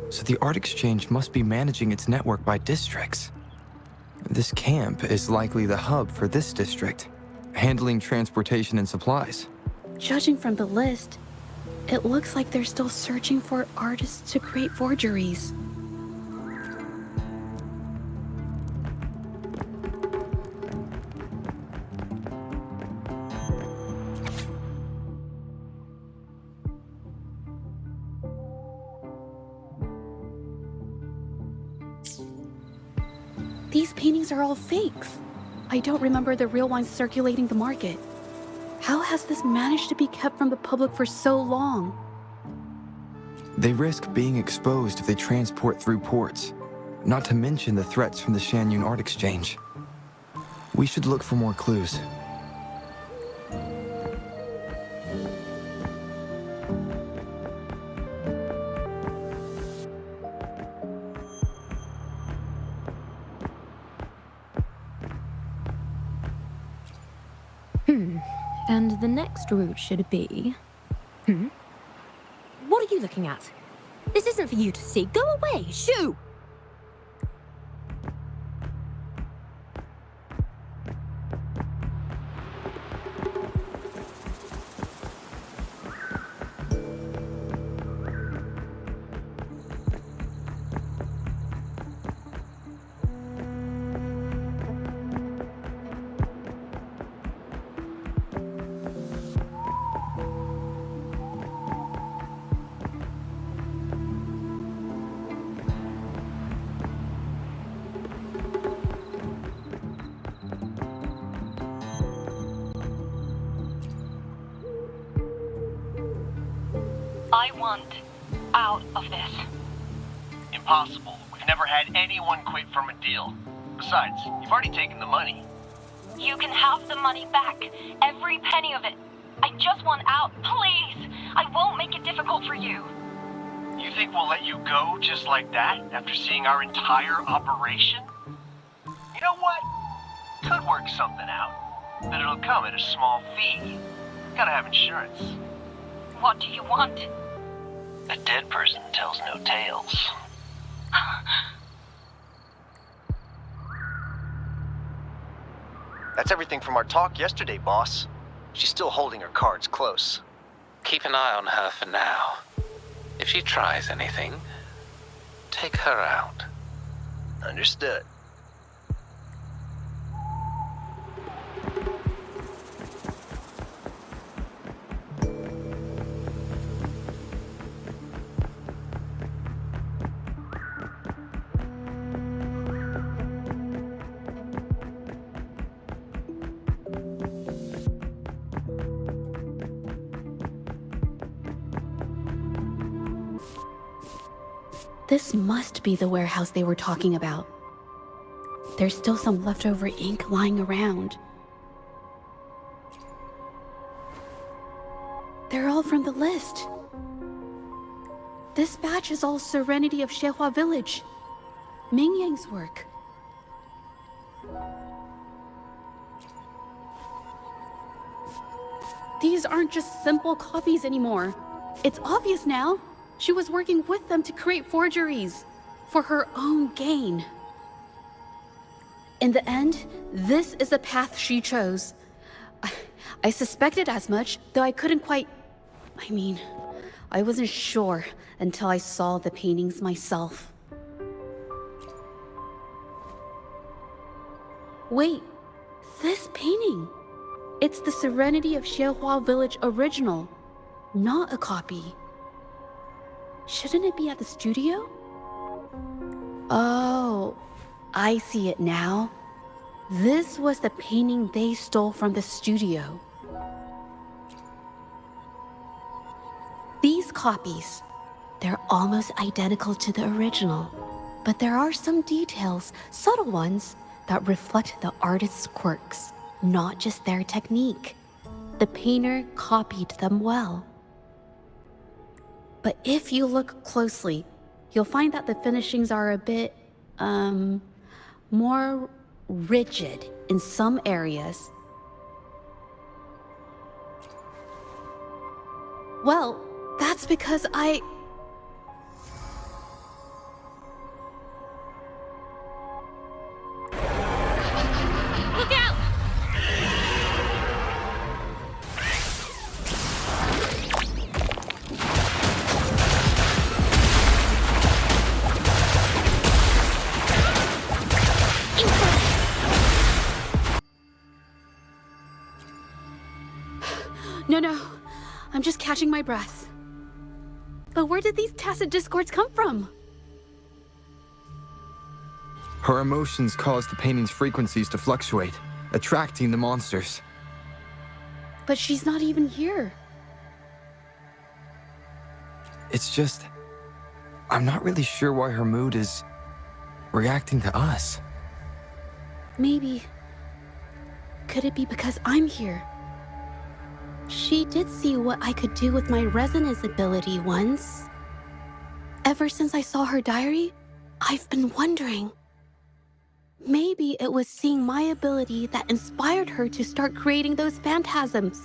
So the Art Exchange must be managing its network by districts. This camp is likely the hub for this district, handling transportation and supplies. Judging from the list, it looks like they're still searching for artists to create forgeries. These paintings are all fakes. I don't remember the real ones circulating the market. How has this managed to be kept from the public for so long? They risk being exposed if they transport through ports, not to mention the threats from the Shanyun Art Exchange. We should look for more clues. And the next route should be... What are you looking at? This isn't for you to see. Go away! Shoo! I want out of this. Impossible. We've never had anyone quit from a deal. Besides, you've already taken the money. You can have the money back. Every penny of it. I just want out, please. I won't make it difficult for you. You think we'll let you go just like that after seeing our entire operation? You know what? Could work something out. But it'll come at a small fee. Gotta have insurance. What do you want? A dead person tells no tales. That's everything from our talk yesterday, boss. She's still holding her cards close. Keep an eye on her for now. If she tries anything, take her out. Understood. This must be the warehouse they were talking about. There's still some leftover ink lying around. They're all from the list. This batch is all Serenity of Xehua Village. Ming Yang's work. These aren't just simple copies anymore. It's obvious now. She was working with them to create forgeries for her own gain. In the end, this is the path she chose. I suspected as much, though I couldn't quite... I wasn't sure until I saw the paintings myself. Wait, this painting. It's the Serenity of Xehua Village original, not a copy. Shouldn't it be at the studio? Oh, I see it now. This was the painting they stole from the studio. These copies, they're almost identical to the original, but there are some details, subtle ones, that reflect the artist's quirks, not just their technique. The painter copied them well. But if you look closely, you'll find that the finishings are a bit, more rigid in some areas. Well, that's because No. I'm just catching my breath. But where did these tacit discords come from? Her emotions caused the painting's frequencies to fluctuate, attracting the monsters. But she's not even here. It's just... I'm not really sure why her mood is reacting to us. Maybe... Could it be because I'm here? She did see what I could do with my resonance ability once. Ever since I saw her diary, I've been wondering. Maybe it was seeing my ability that inspired her to start creating those phantasms.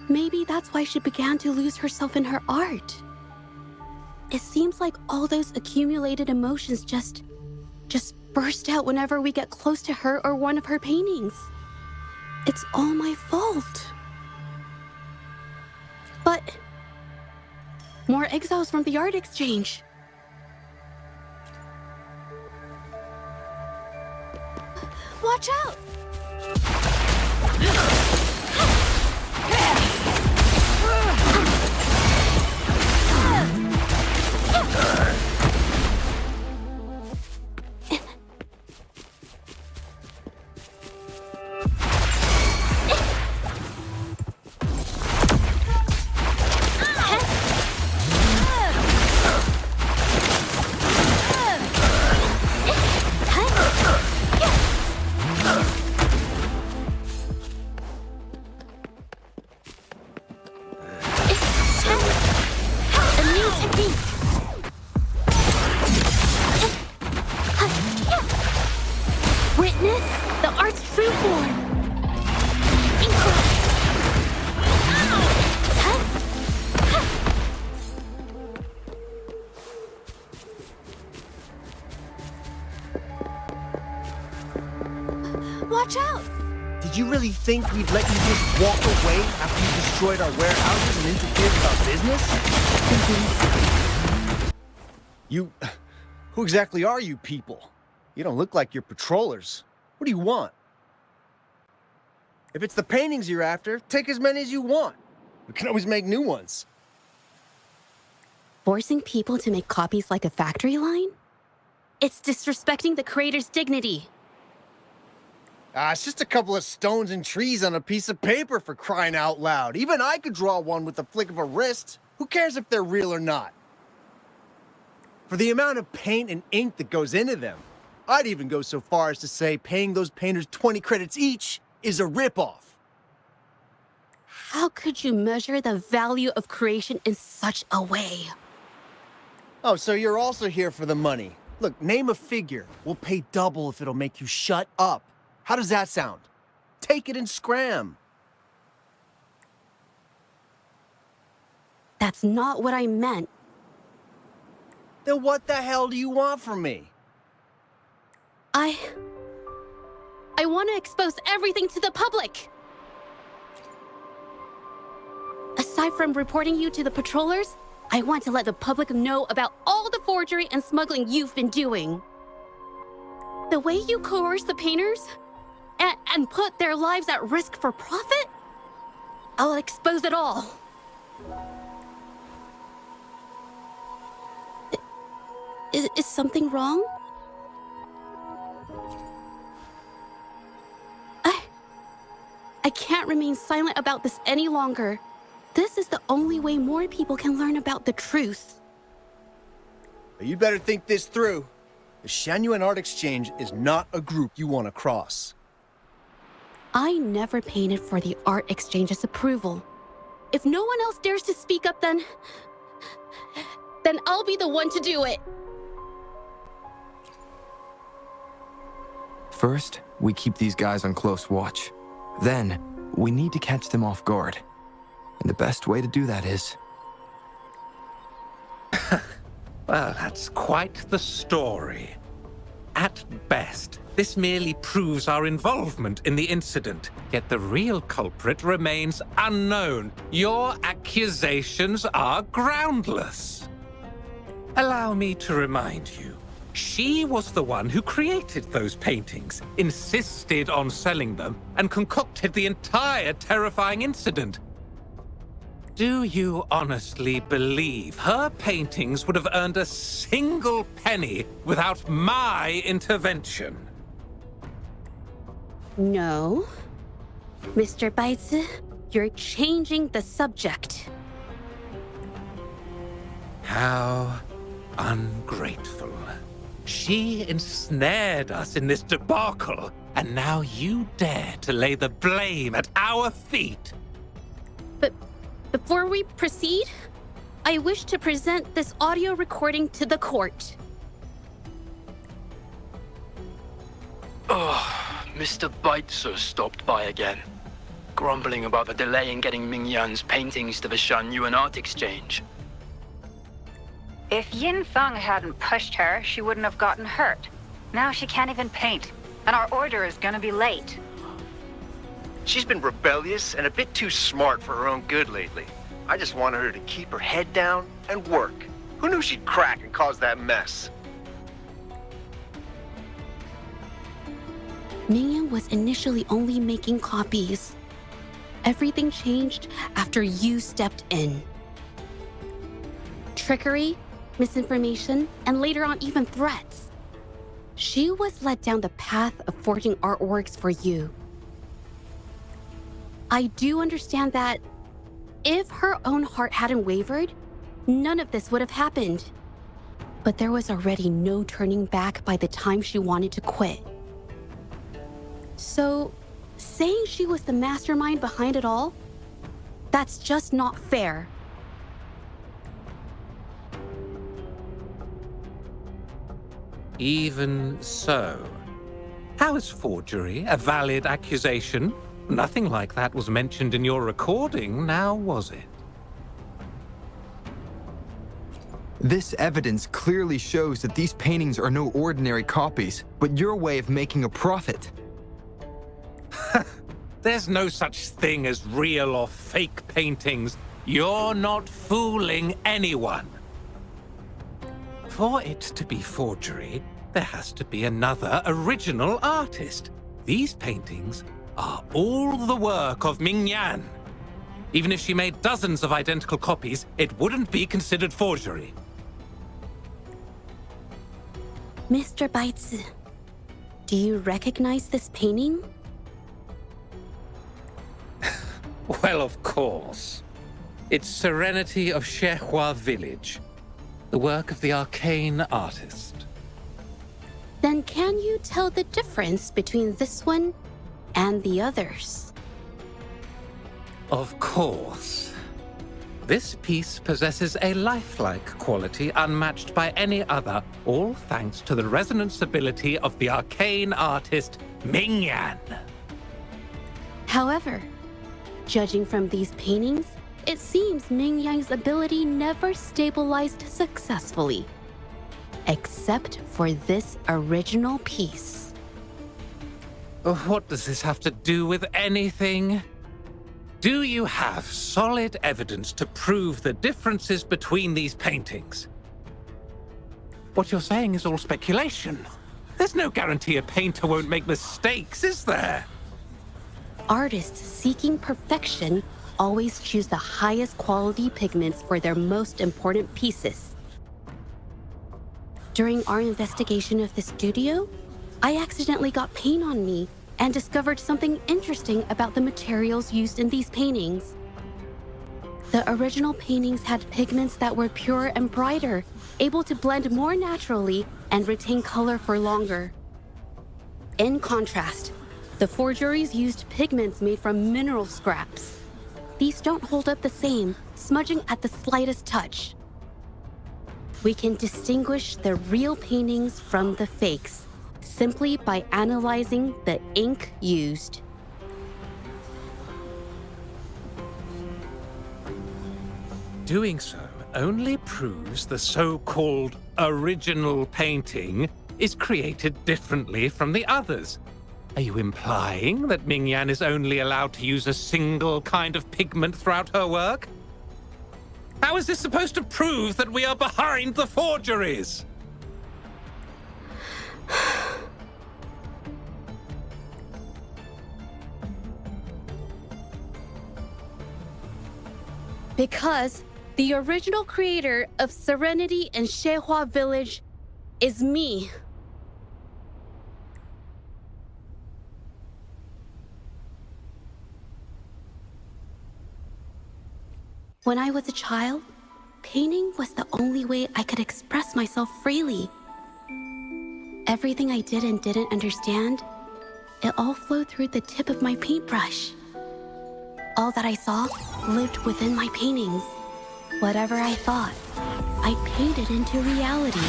Maybe that's why she began to lose herself in her art. It seems like all those accumulated emotions just burst out whenever we get close to her or one of her paintings. It's all my fault. But... more exiles from the art exchange. Watch out! Watch out! Did you really think we'd let you just walk away after you destroyed our warehouses and interfered with our business? You... Who exactly are you people? You don't look like you're patrollers. What do you want? If it's the paintings you're after, take as many as you want. We can always make new ones. Forcing people to make copies like a factory line? It's disrespecting the creator's dignity. It's just a couple of stones and trees on a piece of paper, for crying out loud. Even I could draw one with the flick of a wrist. Who cares if they're real or not? For the amount of paint and ink that goes into them, I'd even go so far as to say paying those painters 20 credits each is a ripoff. How could you measure the value of creation in such a way? Oh, so you're also here for the money. Look, name a figure. We'll pay double if it'll make you shut up. How does that sound? Take it and scram. That's not what I meant. Then what the hell do you want from me? I want to expose everything to the public. Aside from reporting you to the patrollers, I want to let the public know about all the forgery and smuggling you've been doing. The way you coerce the painters and put their lives at risk for profit? I'll expose it all. Is something wrong? I can't remain silent about this any longer. This is the only way more people can learn about the truth. You better think this through. The Shanyuan Art Exchange is not a group you want to cross. I never painted for the Art Exchange's approval. If no one else dares to speak up, then I'll be the one to do it. First, we keep these guys on close watch. Then, we need to catch them off guard. And the best way to do that is... Well, that's quite the story. At best, this merely proves our involvement in the incident, yet the real culprit remains unknown. Your accusations are groundless. Allow me to remind you, she was the one who created those paintings, insisted on selling them, and concocted the entire terrifying incident. Do you honestly believe her paintings would have earned a single penny without my intervention? No. Mr. Baitsu, you're changing the subject. How ungrateful. She ensnared us in this debacle, and now you dare to lay the blame at our feet. But before we proceed, I wish to present this audio recording to the court. Mr. Baitsu stopped by again, grumbling about the delay in getting Ming Yan's paintings to the Shan-Yuan Art Exchange. If Yin Feng hadn't pushed her, she wouldn't have gotten hurt. Now she can't even paint, and our order is gonna be late. She's been rebellious and a bit too smart for her own good lately. I just wanted her to keep her head down and work. Who knew she'd crack and cause that mess? Mingyan was initially only making copies. Everything changed after you stepped in. Trickery, misinformation, and later on even threats. She was led down the path of forging artworks for you. I do understand that if her own heart hadn't wavered, none of this would have happened. But there was already no turning back by the time she wanted to quit. So, saying she was the mastermind behind it all, that's just not fair. Even so, how is forgery a valid accusation? Nothing like that was mentioned in your recording, now was it? This evidence clearly shows that these paintings are no ordinary copies, but your way of making a profit. There's no such thing as real or fake paintings. You're not fooling anyone. For it to be forgery, there has to be another original artist. These paintings are all the work of Ming Yan. Even if she made dozens of identical copies, it wouldn't be considered forgery. Mr. Baitsu, do you recognize this painting? Well, of course. It's Serenity of Shehua Village, the work of the arcane artist. Then can you tell the difference between this one and the others? Of course. This piece possesses a lifelike quality unmatched by any other, all thanks to the resonance ability of the arcane artist Ming Yan. However, judging from these paintings, it seems Ming Yan's ability never stabilized successfully. Except for this original piece. What does this have to do with anything? Do you have solid evidence to prove the differences between these paintings? What you're saying is all speculation. There's no guarantee a painter won't make mistakes, is there? Artists seeking perfection always choose the highest quality pigments for their most important pieces. During our investigation of the studio, I accidentally got paint on me and discovered something interesting about the materials used in these paintings. The original paintings had pigments that were purer and brighter, able to blend more naturally and retain color for longer. In contrast, the forgeries used pigments made from mineral scraps. These don't hold up the same, smudging at the slightest touch. We can distinguish the real paintings from the fakes simply by analyzing the ink used. Doing so only proves the so-called original painting is created differently from the others. Are you implying that Ming Yan is only allowed to use a single kind of pigment throughout her work? How is this supposed to prove that we are behind the forgeries? Because the original creator of Serenity and Zhezhi Village is me. When I was a child, painting was the only way I could express myself freely. Everything I did and didn't understand, it all flowed through the tip of my paintbrush. All that I saw lived within my paintings. Whatever I thought, I painted into reality.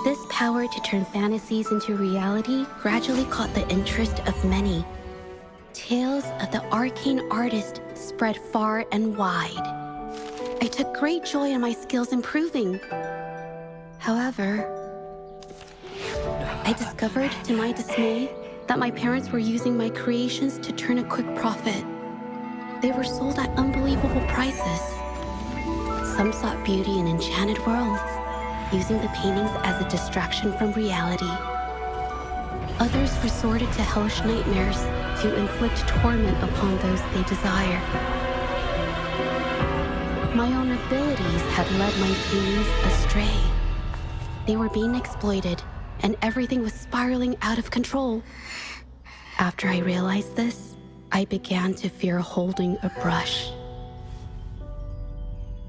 This power to turn fantasies into reality gradually caught the interest of many. Tales of the arcane artist spread far and wide. I took great joy in my skills improving. However, I discovered to my dismay that my parents were using my creations to turn a quick profit. They were sold at unbelievable prices. Some sought beauty in enchanted worlds, using the paintings as a distraction from reality. Others resorted to hellish nightmares to inflict torment upon those they desire. My own abilities had led my paintings astray. They were being exploited, and everything was spiraling out of control. After I realized this, I began to fear holding a brush.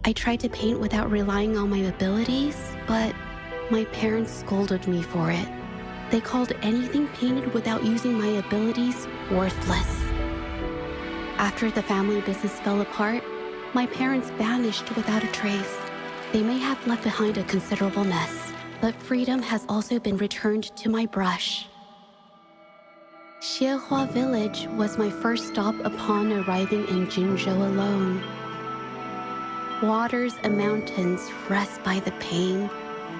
I tried to paint without relying on my abilities, but my parents scolded me for it. They called anything painted without using my abilities worthless. After the family business fell apart, my parents vanished without a trace. They may have left behind a considerable mess, but freedom has also been returned to my brush. Zhezhi Village was my first stop upon arriving in Jinzhou alone. Waters and mountains rest by the pain.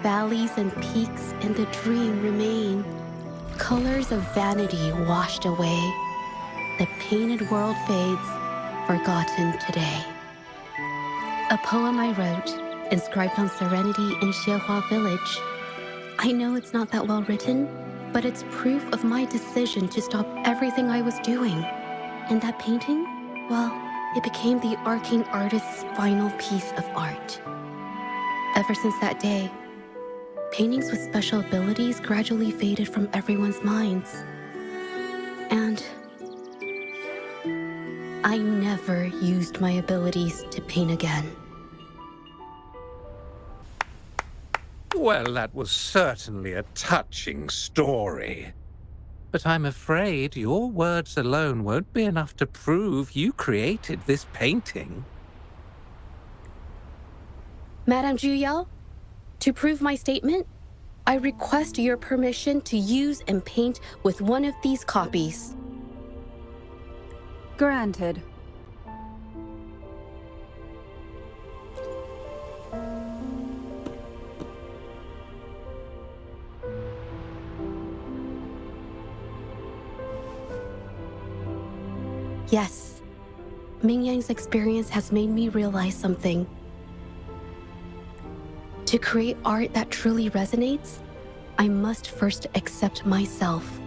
Valleys and peaks in the dream remain. Colors of vanity washed away. The painted world fades, forgotten today. A poem I wrote, inscribed on Serenity in Zhezhi Village. I know it's not that well written, but it's proof of my decision to stop everything I was doing. And that painting, well, it became the arcane artist's final piece of art. Ever since that day, paintings with special abilities gradually faded from everyone's minds. And I never used my abilities to paint again. Well, that was certainly a touching story. But I'm afraid your words alone won't be enough to prove you created this painting. Madame Juyao, to prove my statement, I request your permission to use and paint with one of these copies. Granted. Yes, Ming Yang's experience has made me realize something. To create art that truly resonates, I must first accept myself.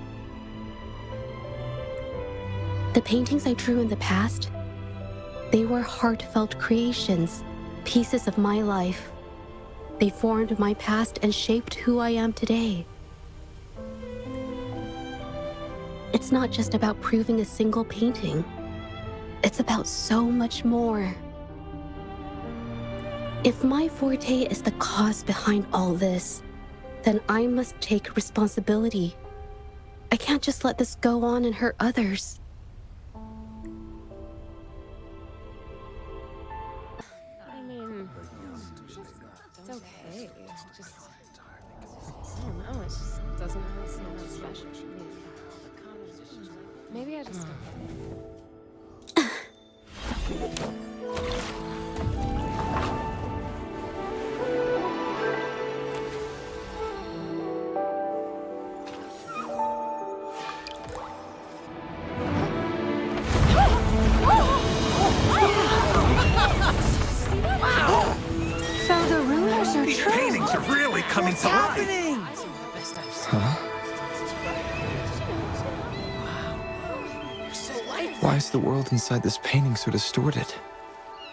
The paintings I drew in the past, they were heartfelt creations, pieces of my life. They formed my past and shaped who I am today. It's not just about proving a single painting. It's about so much more. If my forte is the cause behind all this, then I must take responsibility. I can't just let this go on and hurt others. I mean, it's okay. It's just, I don't know, it just doesn't really seem that special to me. Maybe I just don't get it. So the rumors are These true. paintings are really coming to life. Huh? Why is the world inside this painting so distorted?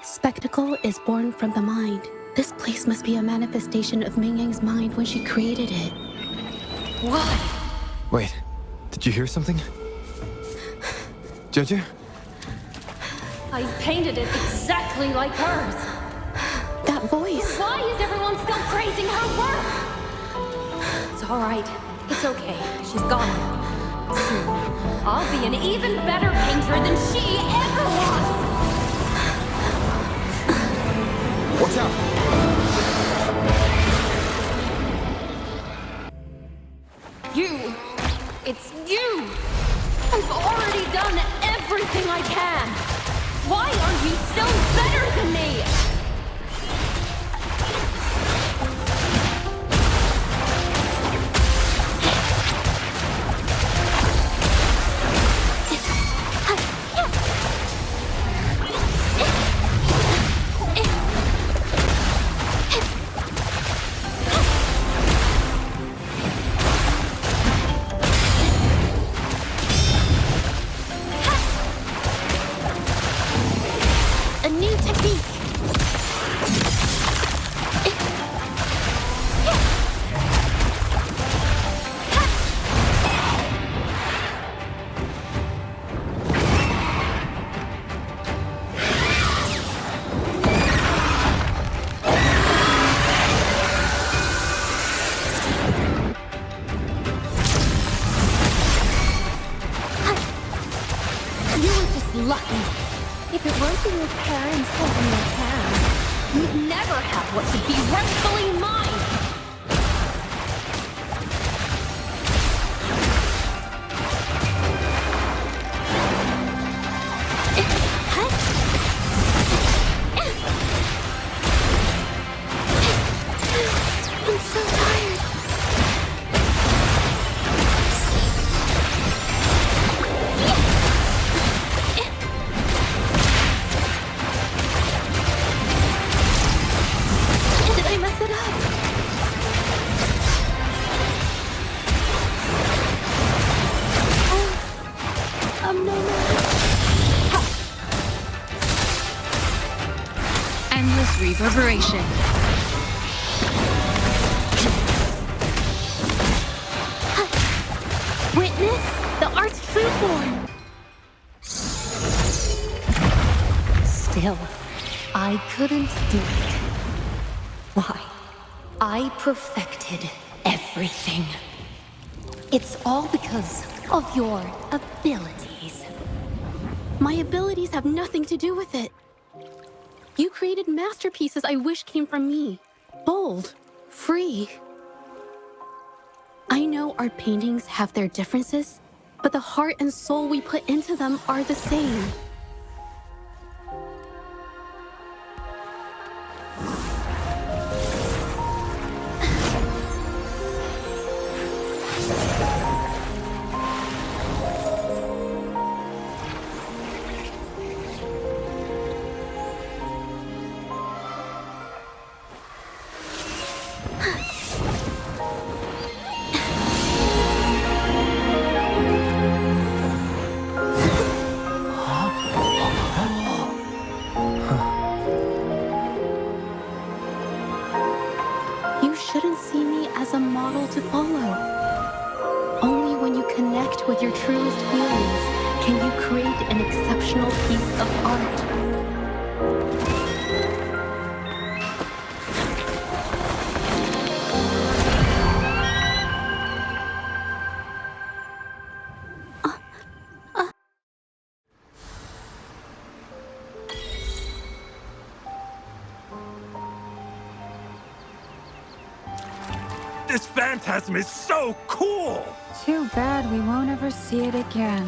Spectacle is born from the mind. This place must be a manifestation of Ming Yang's mind when she created it. Why? Wait, did you hear something? Zhezhi? I painted it exactly like hers. That voice. Why is everyone still praising her work? It's all right. It's okay. She's gone. Soon, I'll be an even better painter than she ever was. Watch out! You! It's you! I've already done everything I can! Why are you still better than me? A new technique. You were just lucky. If it weren't for your parents holding your hand, you'd never have what should be rightfully mine. I'm so tired. Did I mess it up? I'm no match. Endless reverberation. Witness the art's true form. Still, I couldn't do it. Why? I perfected everything. It's all because of your abilities. My abilities have nothing to do with it. You created masterpieces I wish came from me. Bold, free. I know our paintings have their differences, but the heart and soul we put into them are the same. You shouldn't see me as a model to follow. Only when you connect with your truest feelings can you create an exceptional piece of art. This phantasm is so cool! Too bad we won't ever see it again.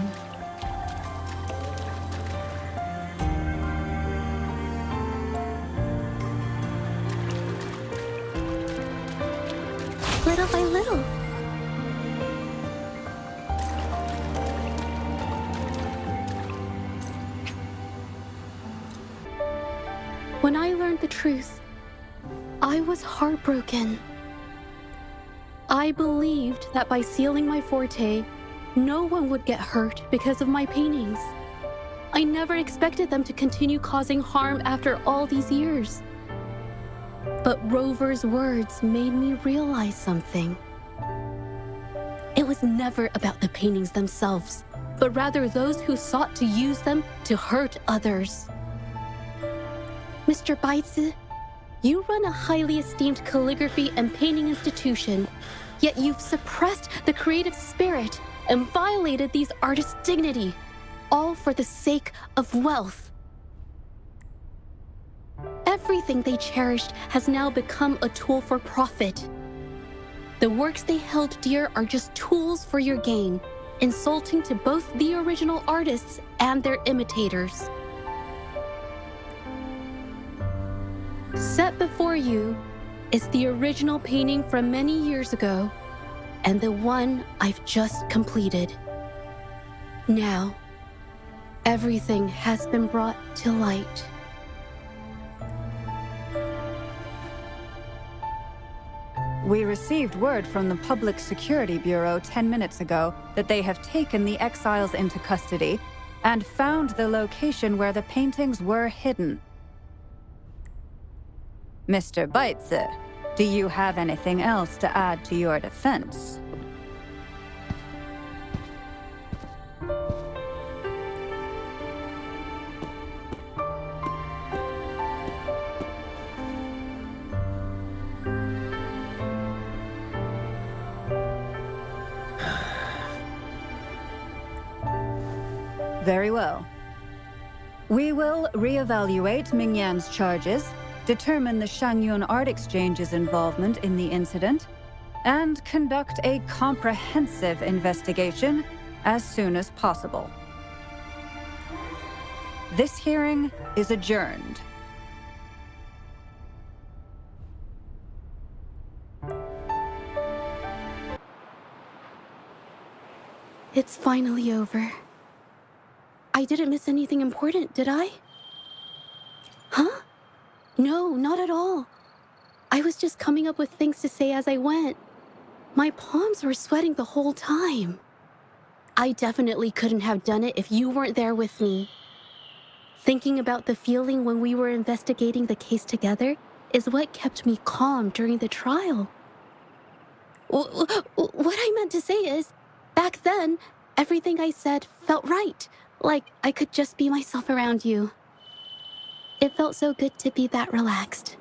Little by little. When I learned the truth, I was heartbroken. I believed that by sealing my forte, no one would get hurt because of my paintings. I never expected them to continue causing harm after all these years. But Rover's words made me realize something. It was never about the paintings themselves, but rather those who sought to use them to hurt others. Mr. Baitsu, you run a highly esteemed calligraphy and painting institution, yet you've suppressed the creative spirit and violated these artists' dignity, all for the sake of wealth. Everything they cherished has now become a tool for profit. The works they held dear are just tools for your gain, insulting to both the original artists and their imitators. Set before you is the original painting from many years ago, and the one I've just completed. Now, everything has been brought to light. We received word from the Public Security Bureau 10 minutes ago that they have taken the exiles into custody and found the location where the paintings were hidden. Mr. Baitsu, do you have anything else to add to your defense? Very well. We will reevaluate Mingyan's charges, determine the Shangyun Art Exchange's involvement in the incident, and conduct a comprehensive investigation as soon as possible. This hearing is adjourned. It's finally over. I didn't miss anything important, did I? Huh? No, not at all. I was just coming up with things to say as I went. My palms were sweating the whole time. I definitely couldn't have done it if you weren't there with me. Thinking about the feeling when we were investigating the case together is what kept me calm during the trial. What I meant to say is, back then, everything I said felt right. Like I could just be myself around you. It felt so good to be that relaxed.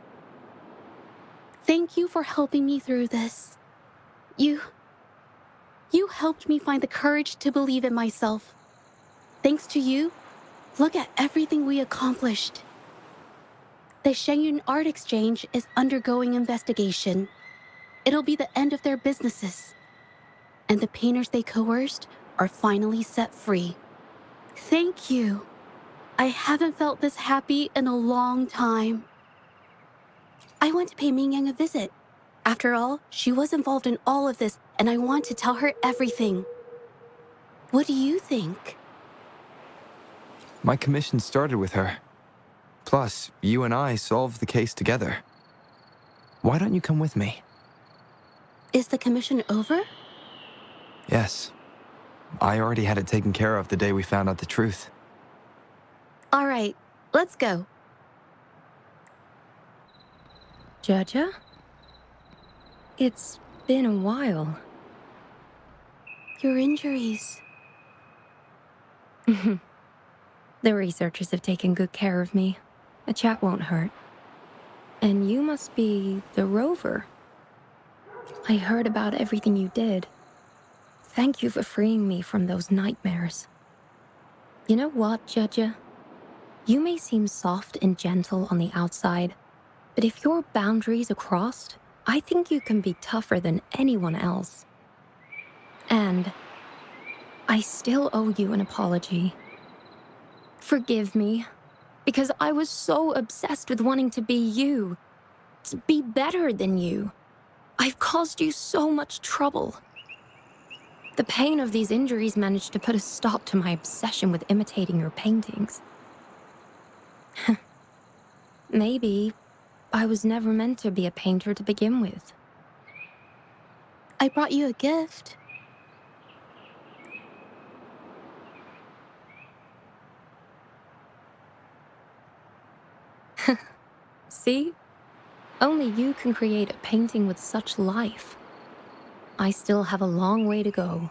Thank you for helping me through this. You helped me find the courage to believe in myself. Thanks to you, look at everything we accomplished. The Shangyun Art Exchange is undergoing investigation. It'll be the end of their businesses. And the painters they coerced are finally set free. Thank you. I haven't felt this happy in a long time. I want to pay Mingyang a visit. After all, she was involved in all of this, and I want to tell her everything. What do you think? My commission started with her. Plus, you and I solved the case together. Why don't you come with me? Is the commission over? Yes. I already had it taken care of the day we found out the truth. All right, let's go. Zhezhi? It's been a while. Your injuries. The researchers have taken good care of me. A chat won't hurt. And you must be the rover. I heard about everything you did. Thank you for freeing me from those nightmares. You know what, Zhezhi? You may seem soft and gentle on the outside, but if your boundaries are crossed, I think you can be tougher than anyone else. And I still owe you an apology. Forgive me, because I was so obsessed with wanting to be you, to be better than you. I've caused you so much trouble. The pain of these injuries managed to put a stop to my obsession with imitating your paintings. Maybe I was never meant to be a painter to begin with. I brought you a gift. See? Only you can create a painting with such life. I still have a long way to go.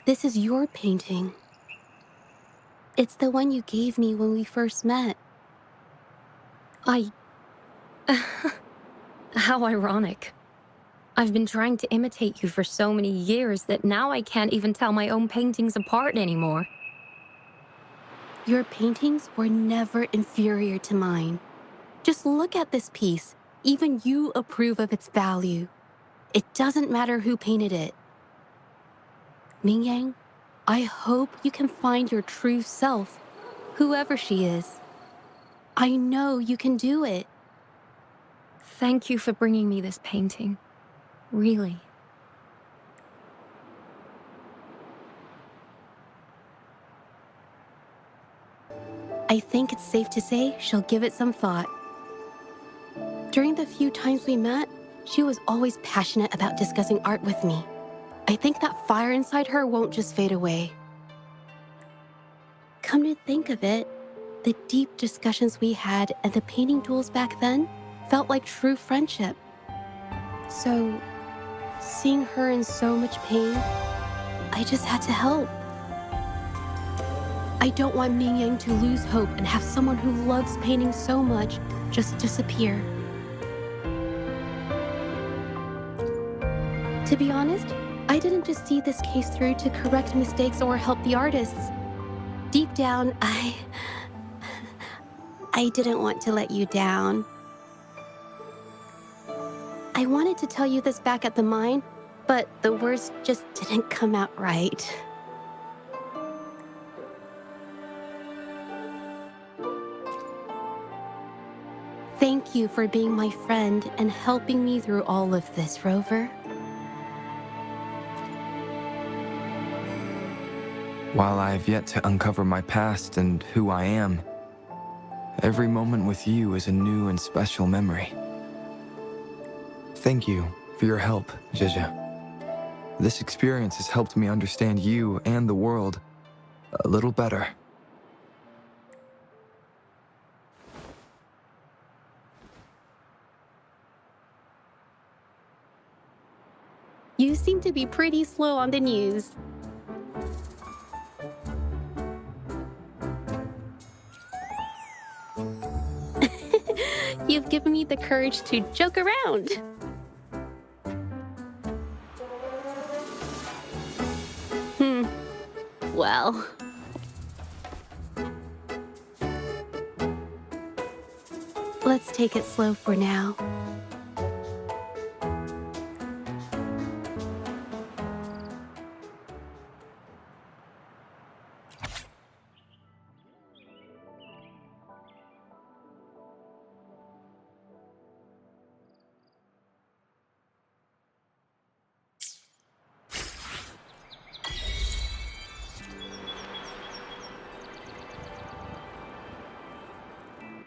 This is your painting. It's the one you gave me when we first met. How ironic. I've been trying to imitate you for so many years that now I can't even tell my own paintings apart anymore. Your paintings were never inferior to mine. Just look at this piece. Even you approve of its value. It doesn't matter who painted it. Mingyang, I hope you can find your true self, whoever she is. I know you can do it. Thank you for bringing me this painting. Really. I think it's safe to say she'll give it some thought. During the few times we met, she was always passionate about discussing art with me. I think that fire inside her won't just fade away. Come to think of it, the deep discussions we had and the painting duels back then felt like true friendship. So, seeing her in so much pain, I just had to help. I don't want Mingyang to lose hope and have someone who loves painting so much just disappear. To be honest, I didn't just see this case through to correct mistakes or help the artists. Deep down, I didn't want to let you down. I wanted to tell you this back at the mine, but the words just didn't come out right. Thank you for being my friend and helping me through all of this, Rover. While I have yet to uncover my past and who I am, every moment with you is a new and special memory. Thank you for your help, Zhezhi. This experience has helped me understand you and the world a little better. You seem to be pretty slow on the news. You've given me the courage to joke around. Well. Let's take it slow for now.